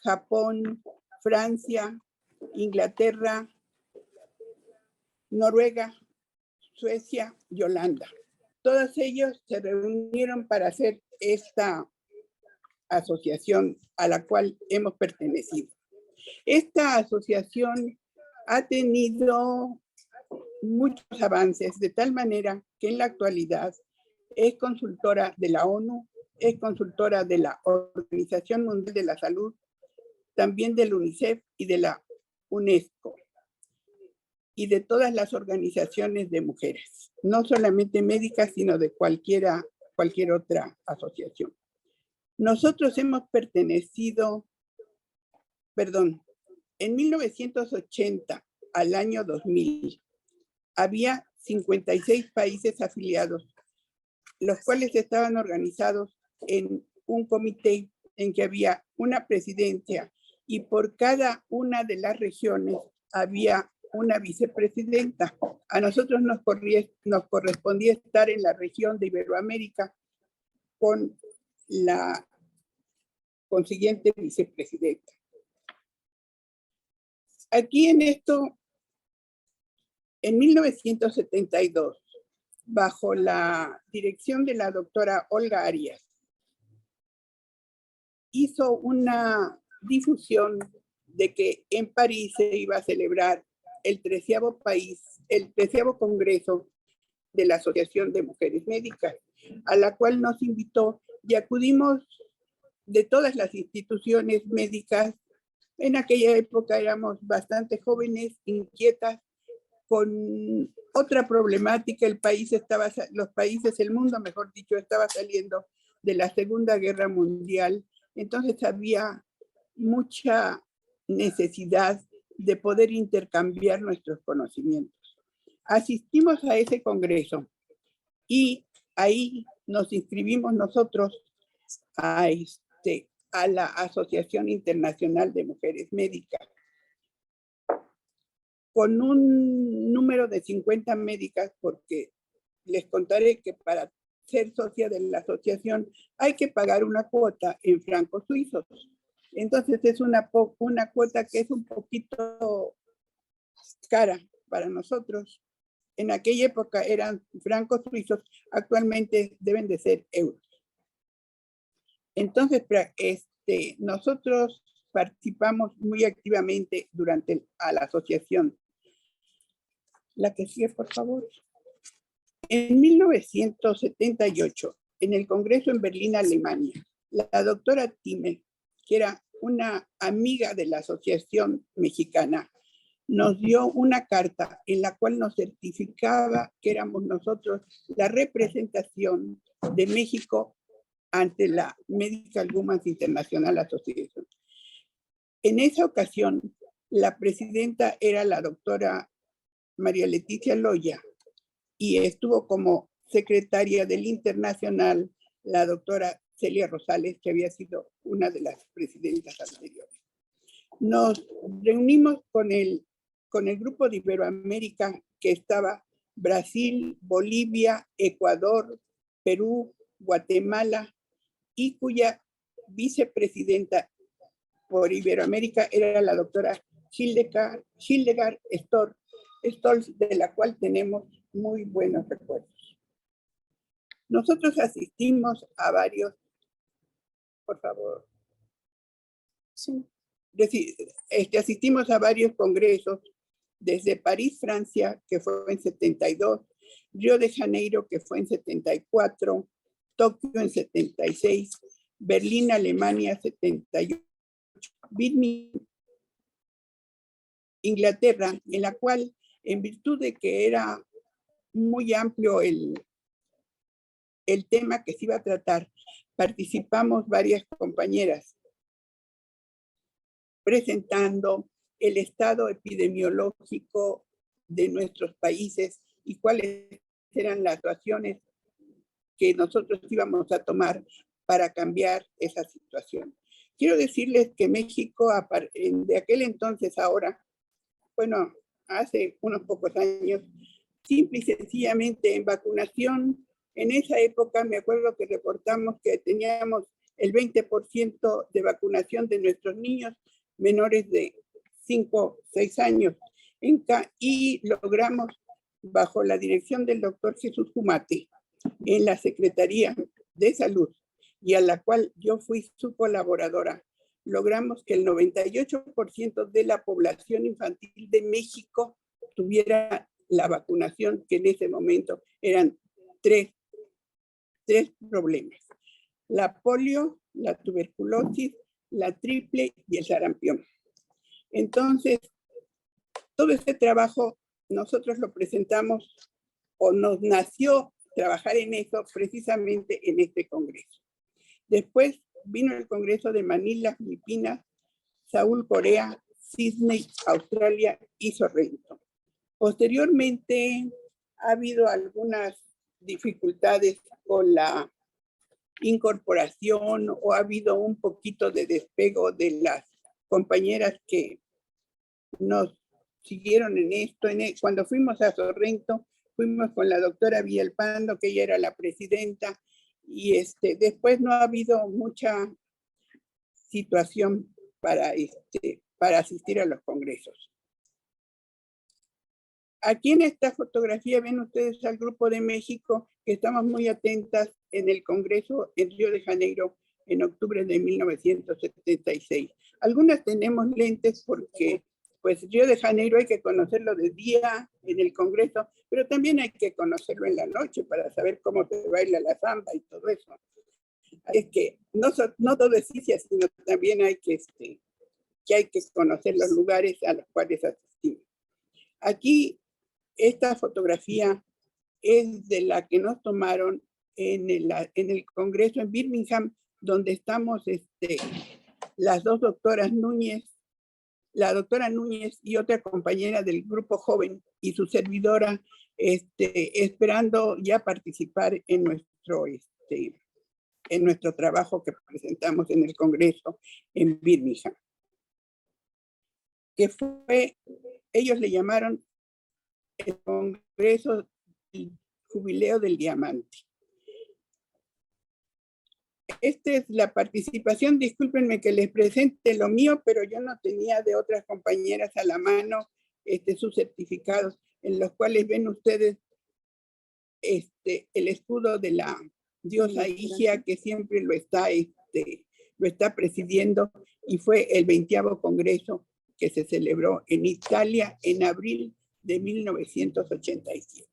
Japón, Francia, Inglaterra, Noruega, Suecia y Holanda. Todos ellos se reunieron para hacer esta asociación a la cual hemos pertenecido. Esta asociación ha tenido muchos avances, de tal manera que en la actualidad es consultora de la ONU, es consultora de la Organización Mundial de la Salud, también del UNICEF y de la UNESCO, y de todas las organizaciones de mujeres, no solamente médicas, sino de cualquier otra asociación. Nosotros hemos pertenecido, en 1980 al año 2000, había 56 países afiliados, los cuales estaban organizados en un comité en que había una presidencia y por cada una de las regiones había una vicepresidenta. A nosotros nos correspondía estar en la región de Iberoamérica con la consiguiente vicepresidenta. Aquí en esto, en 1972, bajo la dirección de la doctora Olga Arias, hizo una difusión de que en París se iba a celebrar el 13º Congreso de la Asociación de Mujeres Médicas, a la cual nos invitó y acudimos de todas las instituciones médicas. En aquella época éramos bastante jóvenes, inquietas, con otra problemática. El mundo, mejor dicho, estaba saliendo de la Segunda Guerra Mundial. Entonces había mucha necesidad de poder intercambiar nuestros conocimientos. Asistimos a ese congreso y ahí nos inscribimos nosotros a la Asociación Internacional de Mujeres Médicas, con un número de 50 médicas, porque les contaré que para ser socia de la asociación hay que pagar una cuota en francos suizos. Entonces es una cuota que es un poquito cara para nosotros. En aquella época eran francos suizos, actualmente deben de ser euros. Entonces, nosotros participamos muy activamente a la asociación. La que sigue, por favor. En 1978, en el Congreso en Berlín, Alemania, la doctora Thieme, que era una amiga de la Asociación Mexicana, nos dio una carta en la cual nos certificaba que éramos nosotros la representación de México ante la Medical Women's International Association. En esa ocasión, la presidenta era la doctora María Leticia Loya, y estuvo como secretaria del Internacional la doctora Celia Rosales, que había sido una de las presidentas anteriores. Nos reunimos con el grupo de Iberoamérica, que estaba Brasil, Bolivia, Ecuador, Perú, Guatemala, y cuya vicepresidenta por Iberoamérica era la doctora Hildegard Stolz, de la cual tenemos muy buenos recuerdos. Nosotros asistimos a varios, por favor, sí, asistimos a varios congresos, desde París, Francia, que fue en 72, Río de Janeiro, que fue en 74, Tokio en 76, Berlín, Alemania, 78, Birmingham, Inglaterra, en la cual, en virtud de que era muy amplio el tema que se iba a tratar, participamos varias compañeras presentando el estado epidemiológico de nuestros países y cuáles eran las acciones que nosotros íbamos a tomar para cambiar esa situación. Quiero decirles que México, de aquel entonces ahora, bueno, hace unos pocos años, simple y sencillamente en vacunación, en esa época me acuerdo que reportamos que teníamos el 20% de vacunación de nuestros niños menores de 5, 6 años, y logramos, bajo la dirección del doctor Jesús Jumate, en la Secretaría de Salud, y a la cual yo fui su colaboradora, logramos que el 98% de la población infantil de México tuviera la vacunación, que en ese momento eran tres problemas: la polio, la tuberculosis, la triple y el sarampión. Entonces, todo este trabajo nosotros lo presentamos, o nos nació trabajar en eso precisamente en este congreso. Después vino el Congreso de Manila, Filipinas, Seúl, Corea, Sydney, Australia y Sorrento. Posteriormente ha habido algunas dificultades con la incorporación, o ha habido un poquito de despego de las compañeras que nos siguieron en esto. Cuando fuimos a Sorrento, fuimos con la doctora Villalpando, que ella era la presidenta, y después no ha habido mucha situación para asistir a los congresos. Aquí en esta fotografía ven ustedes al Grupo de México, que estamos muy atentas en el Congreso en Río de Janeiro en octubre de 1976. Algunas tenemos lentes porque pues Río de Janeiro hay que conocerlo de día en el Congreso, pero también hay que conocerlo en la noche para saber cómo se baila la samba y todo eso. Es que no todo es ciencia, sino también hay que conocer los lugares a los cuales asistimos. Aquí esta fotografía es de la que nos tomaron en el Congreso en Birmingham, donde estamos las dos doctoras Núñez, la doctora Núñez y otra compañera del grupo joven y su servidora, esperando ya participar en nuestro trabajo que presentamos en el Congreso en Birmingham. Que fue, ellos le llamaron el Congreso del Jubileo del Diamante. Esta es la participación, discúlpenme que les presente lo mío, pero yo no tenía de otras compañeras a la mano sus certificados, en los cuales ven ustedes el escudo de la diosa Higia, que siempre lo está presidiendo, y fue el 20º Congreso que se celebró en Italia en abril de 1987.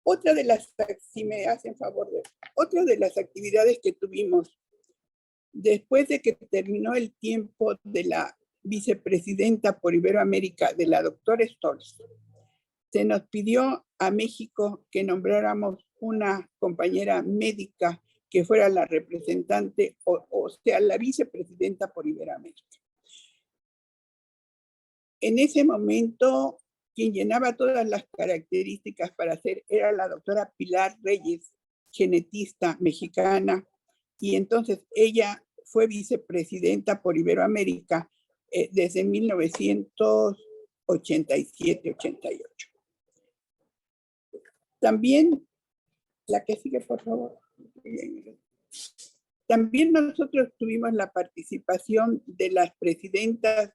Otra de las, si me hacen favor, otra de las actividades que tuvimos después de que terminó el tiempo de la vicepresidenta por Iberoamérica, de la doctora Stolz, se nos pidió a México que nombráramos una compañera médica que fuera la representante, o sea, la vicepresidenta por Iberoamérica. En ese momento, quien llenaba todas las características para hacer era la doctora Pilar Reyes, genetista mexicana, y entonces ella fue vicepresidenta por Iberoamérica desde 1987-88. También, la que sigue, por favor. También nosotros tuvimos la participación de las presidentas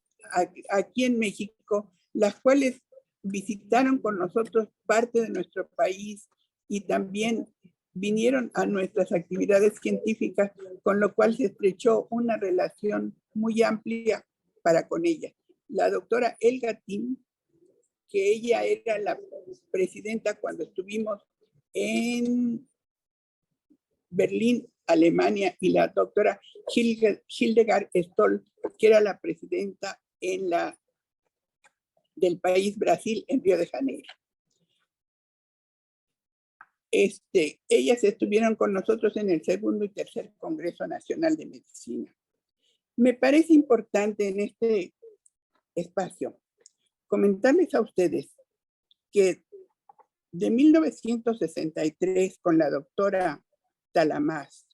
aquí en México, las cuales visitaron con nosotros parte de nuestro país y también vinieron a nuestras actividades científicas, con lo cual se estrechó una relación muy amplia para con ella. La doctora Elga Tim, que ella era la presidenta cuando estuvimos en Berlín, Alemania, y la doctora Hildegard Stoll, que era la presidenta del país Brasil en Río de Janeiro. Ellas estuvieron con nosotros en el segundo y tercer Congreso Nacional de Medicina. Me parece importante en este espacio comentarles a ustedes que de 1963 con la doctora Talamás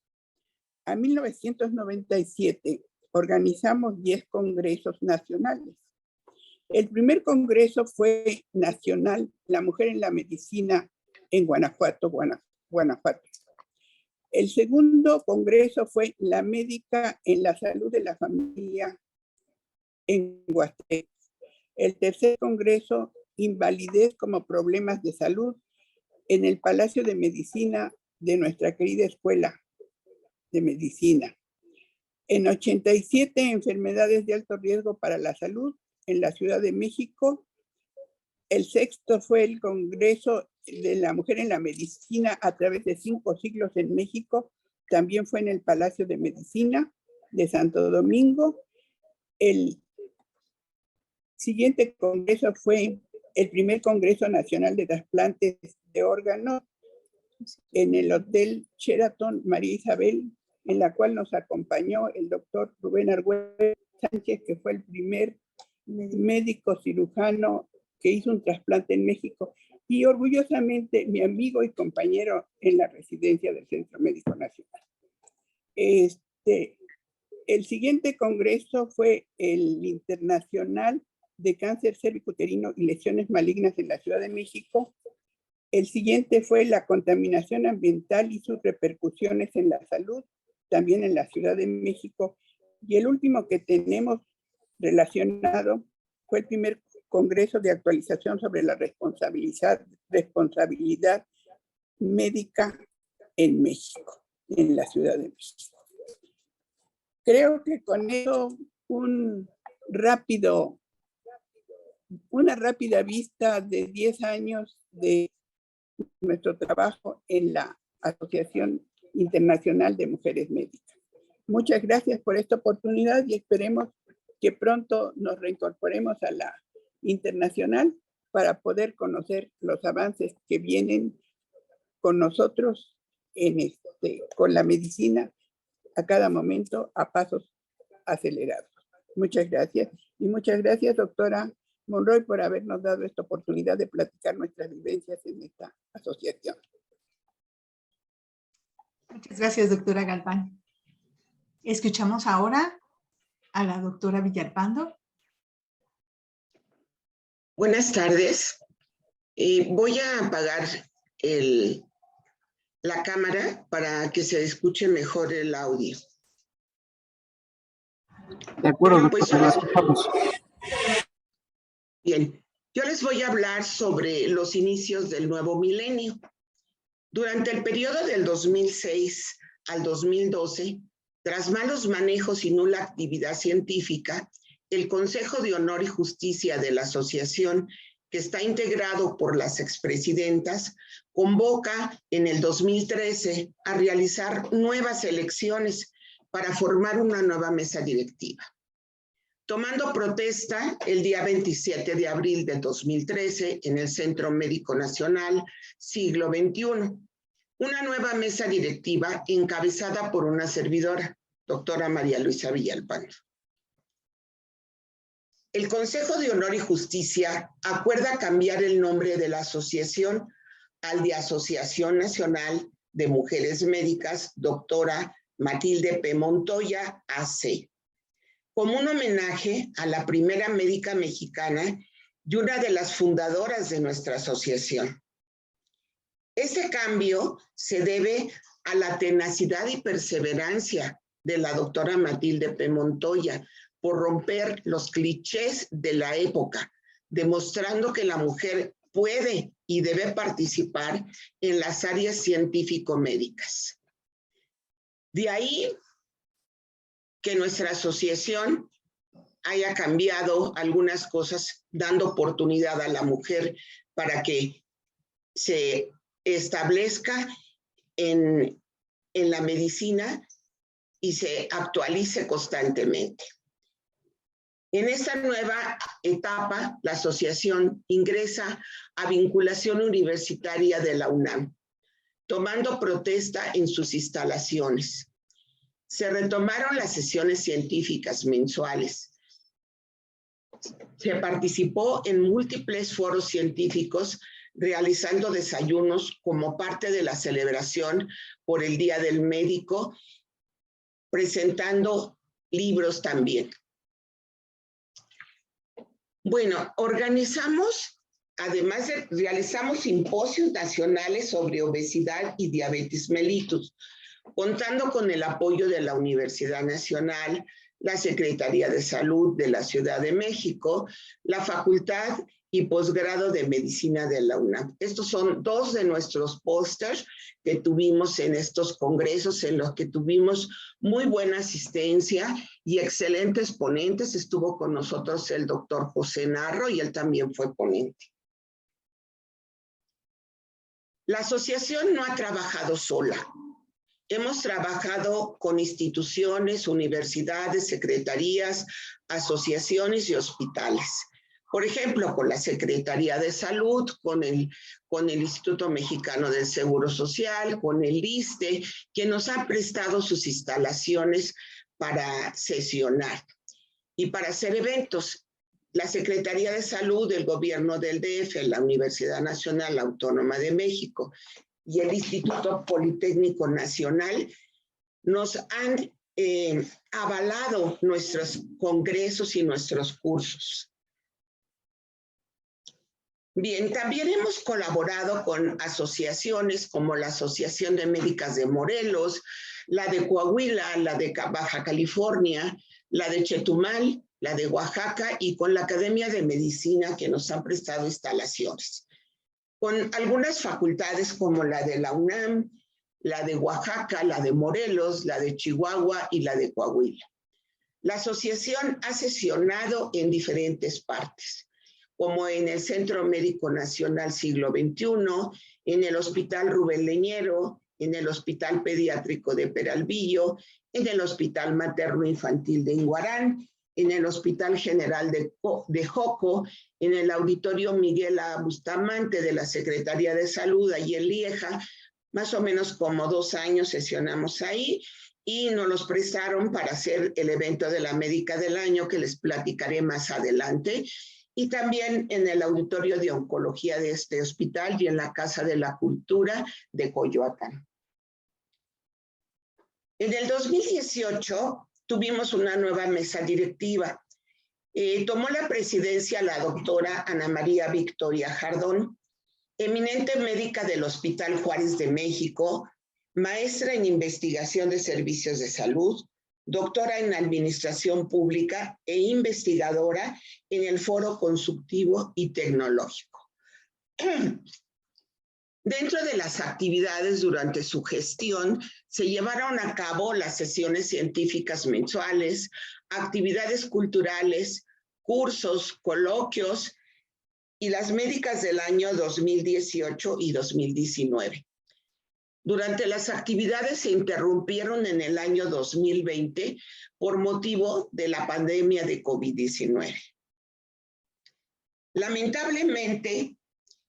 a 1997 organizamos 10 congresos nacionales. El primer congreso fue nacional, La Mujer en la Medicina, en Guanajuato. El segundo congreso fue La Médica en la Salud de la Familia, en Huastepec. El tercer congreso, Invalidez como Problemas de Salud, en el Palacio de Medicina de nuestra querida Escuela de Medicina. En 87, Enfermedades de alto riesgo para la salud, en la Ciudad de México. El sexto fue el Congreso de la Mujer en la Medicina a través de 5 siglos en México. También fue en el Palacio de Medicina de Santo Domingo. El siguiente congreso fue el primer Congreso Nacional de Trasplantes de Órganos en el Hotel Sheraton María Isabel, en la cual nos acompañó el doctor Rubén Argüelles Sánchez, que fue el primer médico cirujano que hizo un trasplante en México, y orgullosamente mi amigo y compañero en la residencia del Centro Médico Nacional. El siguiente congreso fue el Internacional de Cáncer Cervicuterino y Lesiones Malignas en la Ciudad de México. El siguiente fue la contaminación ambiental y sus repercusiones en la salud, también en la Ciudad de México. Y el último que tenemos relacionado fue el primer Congreso de Actualización sobre la responsabilidad médica en México, en la Ciudad de México. Creo que con eso una rápida vista de 10 años de nuestro trabajo en la Asociación Internacional de Mujeres Médicas. Muchas gracias por esta oportunidad y esperemos que pronto nos reincorporemos a la internacional para poder conocer los avances que vienen con nosotros con la medicina a cada momento a pasos acelerados. Muchas gracias. Y muchas gracias, doctora Monroy, por habernos dado esta oportunidad de platicar nuestras vivencias en esta asociación. Muchas gracias, doctora Galván. Escuchamos ahora a la doctora Villalpando. Buenas tardes. Voy a apagar la cámara para que se escuche mejor el audio. De acuerdo, Bueno, pues, doctora, la escuchamos. Bien, yo les voy a hablar sobre los inicios del nuevo milenio. Durante el periodo del 2006 al 2012, tras malos manejos y nula actividad científica, el Consejo de Honor y Justicia de la Asociación, que está integrado por las expresidentas, convoca en el 2013 a realizar nuevas elecciones para formar una nueva mesa directiva. Tomando protesta el día 27 de abril de 2013 en el Centro Médico Nacional Siglo XXI, una nueva mesa directiva encabezada por una servidora, doctora María Luisa Villalpando. El Consejo de Honor y Justicia acuerda cambiar el nombre de la asociación al de Asociación Nacional de Mujeres Médicas, doctora Matilde P. Montoya, AC, como un homenaje a la primera médica mexicana y una de las fundadoras de nuestra asociación. Ese cambio se debe a la tenacidad y perseverancia de la doctora Matilde P. Montoya por romper los clichés de la época, demostrando que la mujer puede y debe participar en las áreas científico-médicas. De ahí que nuestra asociación haya cambiado algunas cosas, dando oportunidad a la mujer para que se establezca en la medicina y se actualice constantemente. En esta nueva etapa, la asociación ingresa a vinculación universitaria de la UNAM, tomando protesta en sus instalaciones. Se retomaron las sesiones científicas mensuales. Se participó en múltiples foros científicos, realizando desayunos como parte de la celebración por el Día del Médico, presentando libros también. Bueno, realizamos simposios nacionales sobre obesidad y diabetes mellitus, contando con el apoyo de la Universidad Nacional, la Secretaría de Salud de la Ciudad de México, la Facultad y Posgrado de Medicina de la UNAM. Estos son dos de nuestros pósters que tuvimos en estos congresos, en los que tuvimos muy buena asistencia y excelentes ponentes. Estuvo con nosotros el doctor José Narro y él también fue ponente. La asociación no ha trabajado sola. Hemos trabajado con instituciones, universidades, secretarías, asociaciones y hospitales. Por ejemplo, con la Secretaría de Salud, con el Instituto Mexicano del Seguro Social, con el ISSSTE, que nos han prestado sus instalaciones para sesionar y para hacer eventos. La Secretaría de Salud del Gobierno del DF, la Universidad Nacional Autónoma de México y el Instituto Politécnico Nacional nos han avalado nuestros congresos y nuestros cursos. Bien, también hemos colaborado con asociaciones como la Asociación de Médicas de Morelos, la de Coahuila, la de Baja California, la de Chetumal, la de Oaxaca y con la Academia de Medicina que nos han prestado instalaciones. Con algunas facultades como la de la UNAM, la de Oaxaca, la de Morelos, la de Chihuahua y la de Coahuila. La asociación ha sesionado en diferentes partes, como en el Centro Médico Nacional Siglo XXI, en el Hospital Rubén Leñero, en el Hospital Pediátrico de Peralvillo, en el Hospital Materno Infantil de Inguarán, en el Hospital General de Joco, en el Auditorio Miguel A. Bustamante de la Secretaría de Salud, ahí en Lieja, más o menos como 2 años sesionamos ahí, y nos los prestaron para hacer el evento de la Médica del Año, que les platicaré más adelante, y también en el Auditorio de Oncología de este hospital y en la Casa de la Cultura de Coyoacán. En el 2018 tuvimos una nueva mesa directiva. Tomó la presidencia la doctora Ana María Victoria Jardón, eminente médica del Hospital Juárez de México, maestra en investigación de servicios de salud, doctora en administración pública e investigadora en el Foro Consultivo y Tecnológico. Dentro de las actividades durante su gestión, se llevaron a cabo las sesiones científicas mensuales, actividades culturales, cursos, coloquios y las médicas del año 2018 y 2019. Durante las actividades se interrumpieron en el año 2020 por motivo de la pandemia de COVID-19. Lamentablemente,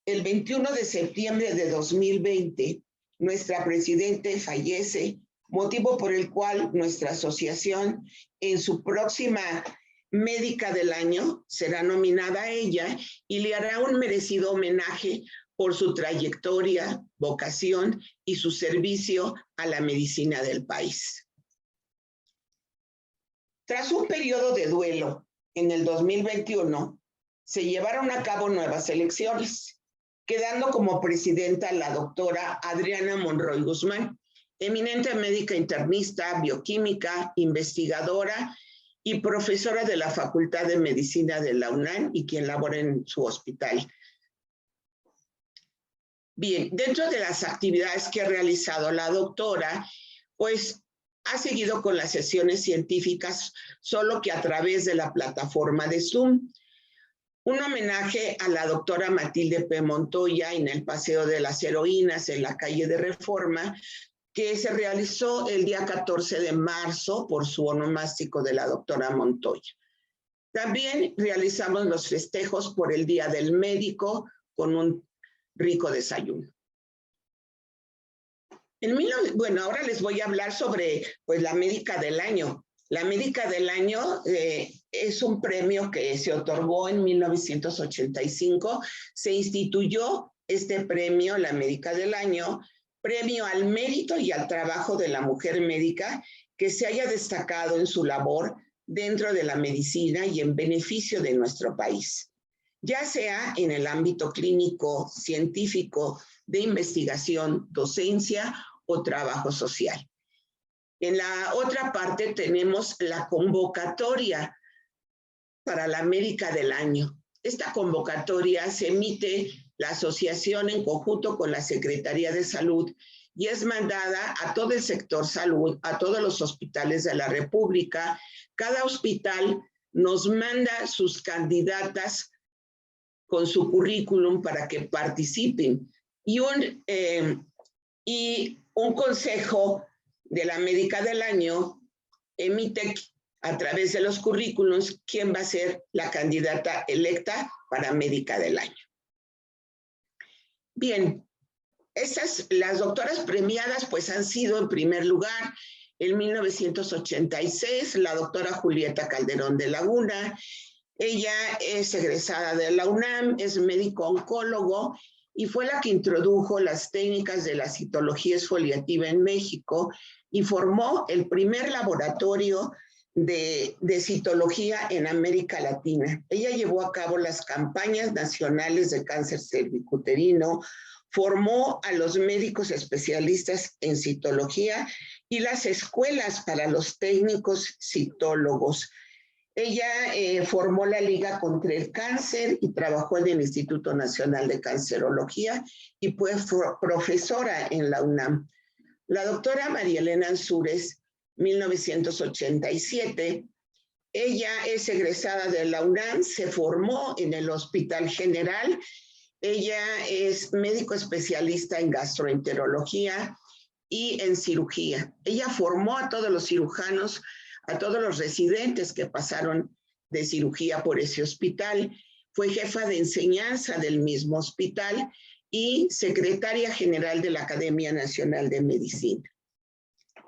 el 21 de septiembre de 2020, nuestra presidente fallece, motivo por el cual nuestra asociación en su próxima Médica del Año será nominada a ella y le hará un merecido homenaje por su trayectoria, vocación y su servicio a la medicina del país. Tras un periodo de duelo, en el 2021, se llevaron a cabo nuevas elecciones, quedando como presidenta la doctora Adriana Monroy Guzmán, eminente médica internista, bioquímica, investigadora y profesora de la Facultad de Medicina de la UNAM y quien labora en su hospital. Bien, dentro de las actividades que ha realizado la doctora, pues ha seguido con las sesiones científicas, solo que a través de la plataforma de Zoom. Un homenaje a la doctora Matilde P. Montoya en el Paseo de las Heroínas en la calle de Reforma, que se realizó el día 14 de marzo por su onomástico de la doctora Montoya. También realizamos los festejos por el Día del Médico con un rico desayuno. Bueno, ahora les voy a hablar sobre pues, la Médica del Año. La Médica del Año es un premio que se otorgó en 1985. Se instituyó este premio, la Médica del Año, premio al mérito y al trabajo de la mujer médica que se haya destacado en su labor dentro de la medicina y en beneficio de nuestro país, ya sea en el ámbito clínico, científico, de investigación, docencia o trabajo social. En la otra parte tenemos la convocatoria para la Médica del Año. Esta convocatoria se emite la asociación en conjunto con la Secretaría de Salud y es mandada a todo el sector salud, a todos los hospitales de la República. Cada hospital nos manda sus candidatas con su currículum para que participen. Y un consejo de la Médica del Año emite a través de los currículums quién va a ser la candidata electa para Médica del Año. Bien, las doctoras premiadas pues han sido en primer lugar en 1986 la doctora Julieta Calderón de Laguna. Ella es egresada de la UNAM, es médico oncólogo y fue la que introdujo las técnicas de la citología exfoliativa en México y formó el primer laboratorio de citología en América Latina. Ella llevó a cabo las campañas nacionales de cáncer cervicuterino, formó a los médicos especialistas en citología y las escuelas para los técnicos citólogos. Ella formó la Liga contra el Cáncer y trabajó en el Instituto Nacional de Cancerología y fue profesora en la UNAM. La doctora María Elena Ansúrez, 1987, ella es egresada de la UNAM, se formó en el Hospital General. Ella es médico especialista en gastroenterología y en cirugía. Ella formó a todos los cirujanos, a todos los residentes que pasaron de cirugía por ese hospital. Fue jefa de enseñanza del mismo hospital y secretaria general de la Academia Nacional de Medicina.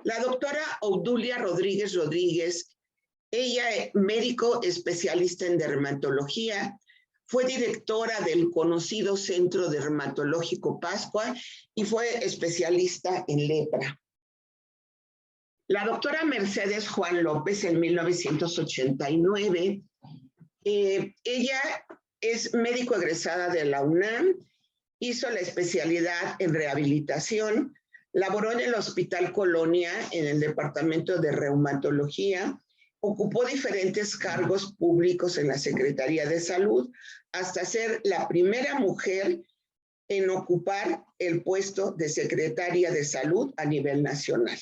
La doctora Obdulia Rodríguez Rodríguez, ella es médico especialista en dermatología, fue directora del conocido Centro Dermatológico Pascua y fue especialista en lepra. La doctora Mercedes Juan López, en 1989, ella es médico egresada de la UNAM, hizo la especialidad en rehabilitación, laboró en el Hospital Colonia, en el Departamento de Reumatología, ocupó diferentes cargos públicos en la Secretaría de Salud, hasta ser la primera mujer en ocupar el puesto de secretaria de Salud a nivel nacional.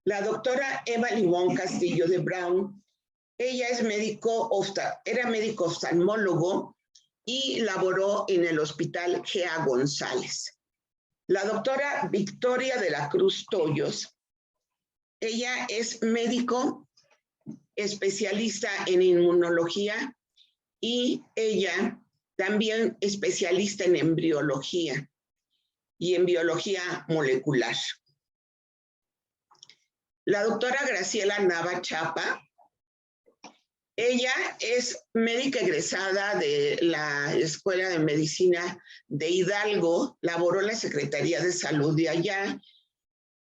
La doctora Eva Limón Castillo de Brown, ella es era médico oftalmólogo y laboró en el Hospital G.A. González. La doctora Victoria de la Cruz Toyos, ella es médico especialista en inmunología y ella también especialista en embriología y en biología molecular. La doctora Graciela Nava Chapa, ella es médica egresada de la Escuela de Medicina de Hidalgo, laboró en la Secretaría de Salud de allá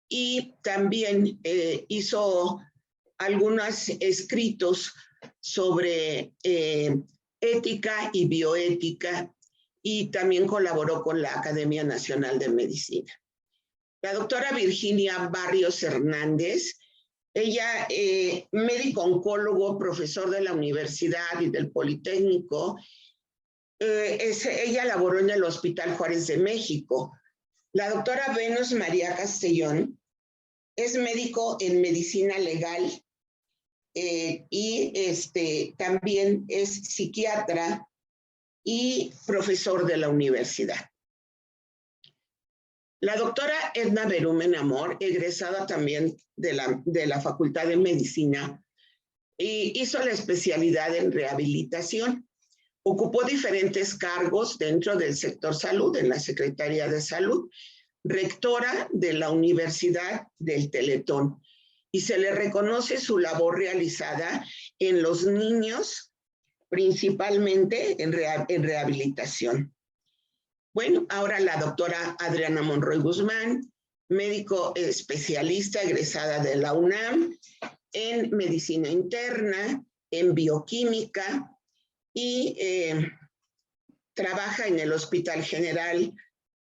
y también hizo algunos escritos sobre ética y bioética y también colaboró con la Academia Nacional de Medicina. La doctora Virginia Barrios Hernández, ella médico oncólogo, profesor de la universidad y del Politécnico, ella laboró en el Hospital Juárez de México. La doctora Venus María Castellón es médico en medicina legal y también es psiquiatra y profesor de la universidad. La doctora Edna Berumen Amor, egresada también de la Facultad de Medicina, y hizo la especialidad en rehabilitación. Ocupó diferentes cargos dentro del sector salud, en la Secretaría de Salud, rectora de la Universidad del Teletón, y se le reconoce su labor realizada en los niños, principalmente en rehabilitación. Bueno, ahora la doctora Adriana Monroy Guzmán, médico especialista egresada de la UNAM en medicina interna, en bioquímica y trabaja en el Hospital General,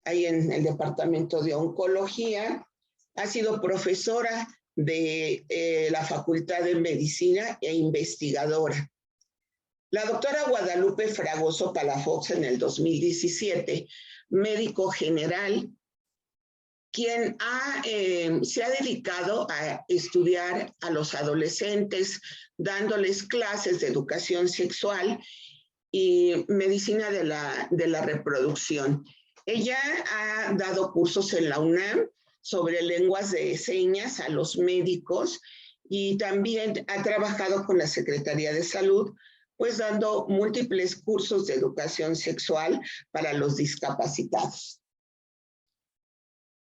ahí en el Departamento de Oncología. Ha sido profesora de la Facultad de Medicina e investigadora. La doctora Guadalupe Fragoso Palafox, en el 2017, médico general, quien se ha dedicado a estudiar a los adolescentes, dándoles clases de educación sexual y medicina de la reproducción. Ella ha dado cursos en la UNAM sobre lenguas de señas a los médicos y también ha trabajado con la Secretaría de Salud, pues dando múltiples cursos de educación sexual para los discapacitados.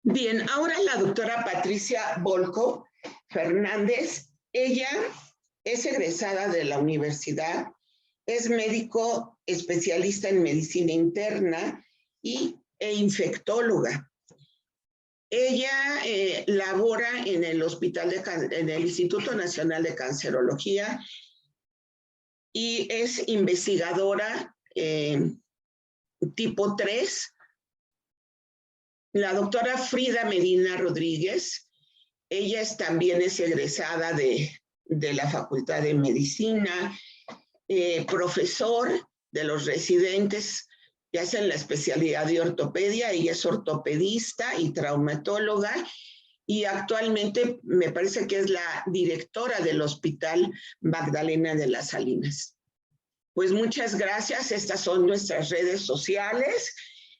Bien, ahora la doctora Patricia Volkov Fernández, ella es egresada de la universidad, es médico especialista en medicina interna e infectóloga. Ella labora en el en el Instituto Nacional de Cancerología y es investigadora tipo 3. La doctora Frida Medina Rodríguez, ella también es egresada de la Facultad de Medicina, profesor de los residentes que hacen la especialidad de ortopedia. Ella es ortopedista y traumatóloga y actualmente me parece que es la directora del Hospital Magdalena de las Salinas. Pues muchas gracias, estas son nuestras redes sociales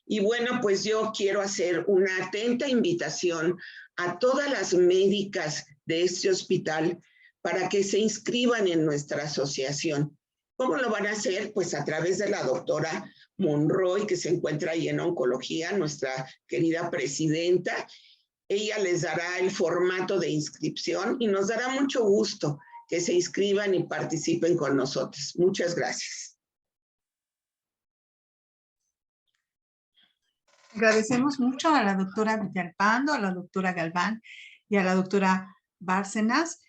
y bueno, pues yo quiero hacer una atenta invitación a todas las médicas de este hospital para que se inscriban en nuestra asociación. ¿Cómo lo van a hacer? Pues a través de la doctora Monroy, que se encuentra ahí en oncología, nuestra querida presidenta. Ella les dará el formato de inscripción y nos dará mucho gusto que se inscriban y participen con nosotros. Muchas gracias. Agradecemos mucho a la doctora Villalpando, a la doctora Galván y a la doctora Bárcenas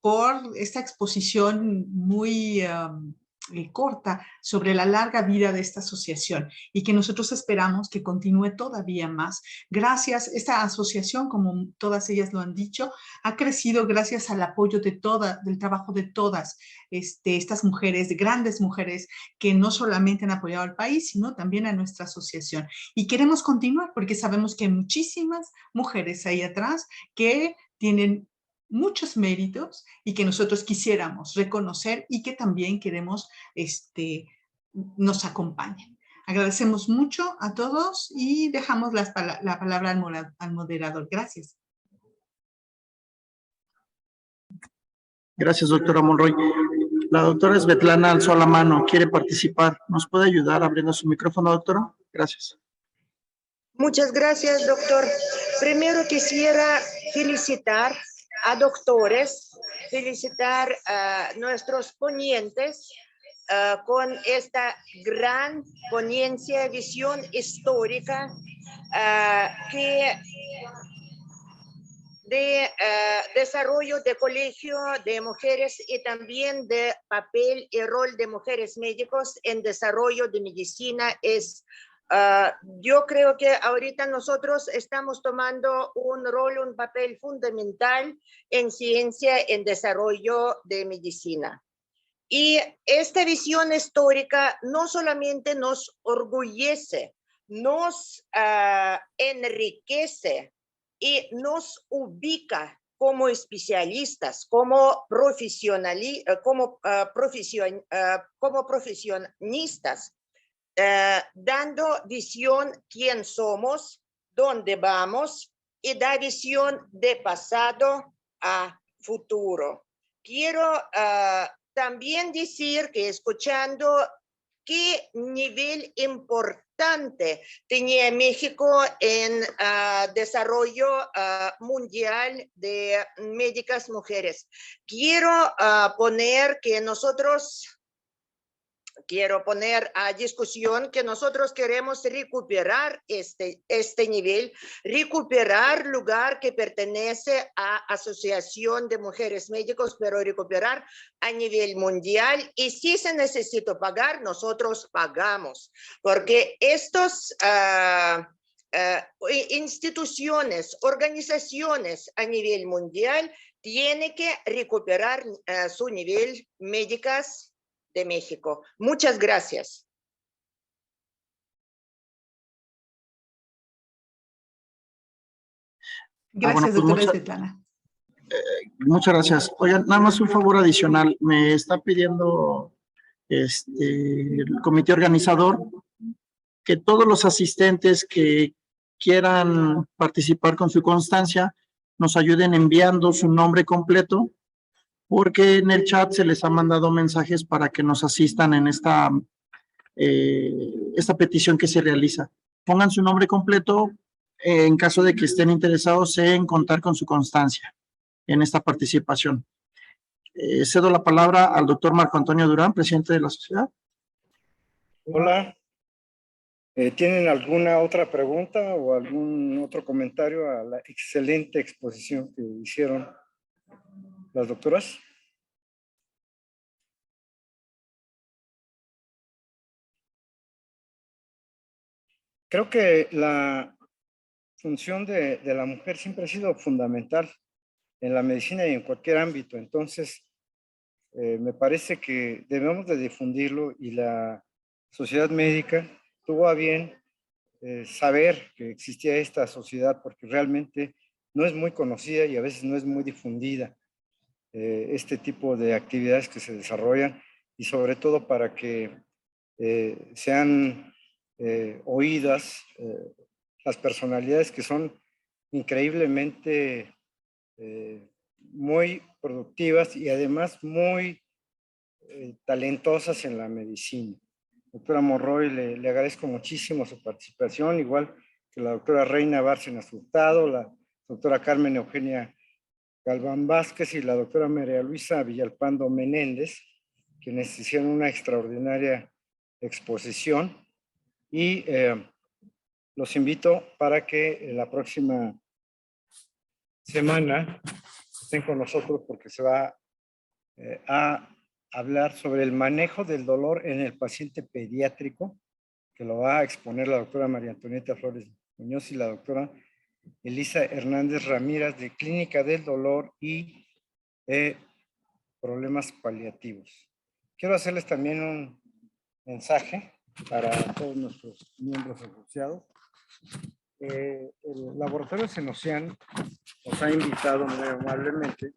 por esta exposición muy corta sobre la larga vida de esta asociación y que nosotros esperamos que continúe todavía más. Gracias, esta asociación, como todas ellas lo han dicho, ha crecido gracias al apoyo del trabajo de todas estas mujeres, de grandes mujeres que no solamente han apoyado al país, sino también a nuestra asociación. Y queremos continuar porque sabemos que hay muchísimas mujeres ahí atrás que tienen muchos méritos y que nosotros quisiéramos reconocer y que también queremos nos acompañen. Agradecemos mucho a todos y dejamos la palabra al moderador. Gracias. Gracias, doctora Monroy. La doctora Svetlana alzó la mano, quiere participar. ¿Nos puede ayudar abriendo su micrófono, doctora? Gracias. Muchas gracias, doctor. Primero quisiera felicitar a doctores, felicitar a nuestros ponentes con esta gran ponencia, visión histórica que de desarrollo de colegio de mujeres y también de papel y rol de mujeres médicos en desarrollo de medicina es yo creo que ahorita nosotros estamos tomando un rol, un papel fundamental en ciencia, en desarrollo de medicina. Y esta visión histórica no solamente nos orgullece, nos enriquece y nos ubica como especialistas, como profesionistas, dando visión quién somos, dónde vamos y da visión de pasado a futuro. Quiero también decir que escuchando qué nivel importante tenía México en desarrollo mundial de médicas mujeres. Quiero poner a discusión que nosotros queremos recuperar este nivel, recuperar lugar que pertenece a Asociación de Mujeres Médicos, pero recuperar a nivel mundial. Y si se necesita pagar, nosotros pagamos, porque estos instituciones, organizaciones a nivel mundial tienen que recuperar su nivel médicas de México. Muchas gracias. Gracias, doctora Svetlana. Muchas gracias. Oigan, nada más un favor adicional. Me está pidiendo el comité organizador que todos los asistentes que quieran participar con su constancia nos ayuden enviando su nombre completo, porque en el chat se les ha mandado mensajes para que nos asistan en esta petición que se realiza. Pongan su nombre completo en caso de que estén interesados en contar con su constancia en esta participación. Cedo la palabra al doctor Marco Antonio Durán, presidente de la sociedad. Hola. ¿Tienen alguna otra pregunta o algún otro comentario a la excelente exposición que hicieron las doctoras? Creo que la función de la mujer siempre ha sido fundamental en la medicina y en cualquier ámbito. Entonces, me parece que debemos de difundirlo y la sociedad médica tuvo a bien saber que existía esta sociedad porque realmente no es muy conocida y a veces no es muy difundida este tipo de actividades que se desarrollan y sobre todo para que sean oídas las personalidades que son increíblemente muy productivas y además muy talentosas en la medicina. Doctora Monroy, le agradezco muchísimo su participación, igual que la doctora Reina Bárcenas Hurtado, la doctora Carmen Eugenia Galván Vázquez y la doctora María Luisa Villalpando Menéndez, quienes hicieron una extraordinaria exposición. Y los invito para que la próxima semana estén con nosotros porque se va a hablar sobre el manejo del dolor en el paciente pediátrico, que lo va a exponer la doctora María Antonieta Flores Muñoz y la doctora Elisa Hernández Ramírez de Clínica del Dolor y Problemas Paliativos. Quiero hacerles también un mensaje para todos nuestros miembros asociados. El laboratorio Senocian nos ha invitado muy amablemente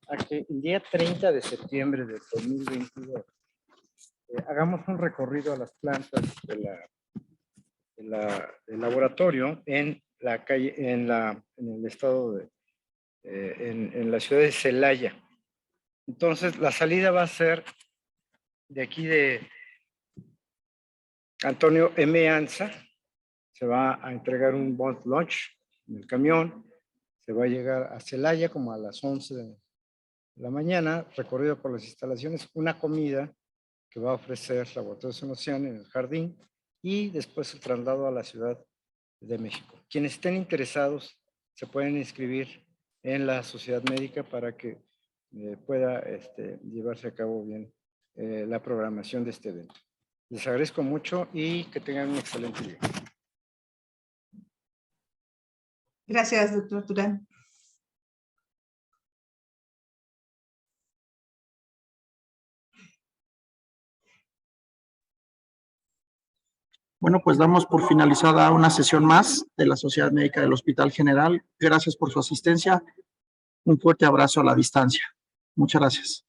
a que el día 30 de septiembre de 2022 hagamos un recorrido a las plantas del laboratorio en la calle, en el estado de, en la ciudad de Celaya. Entonces, la salida va a ser de aquí de Antonio M. Anza. Se va a entregar un boat lunch en el camión. Se va a llegar a Celaya como a las 11 de la mañana, recorrido por las instalaciones, una comida que va a ofrecer Laboratorio Senocian en el jardín y después el traslado a la Ciudad de México. Quienes estén interesados se pueden inscribir en la sociedad médica para que pueda llevarse a cabo bien la programación de este evento. Les agradezco mucho y que tengan un excelente día. Gracias, doctor Durán. Bueno, pues damos por finalizada una sesión más de la Sociedad Médica del Hospital General. Gracias por su asistencia. Un fuerte abrazo a la distancia. Muchas gracias.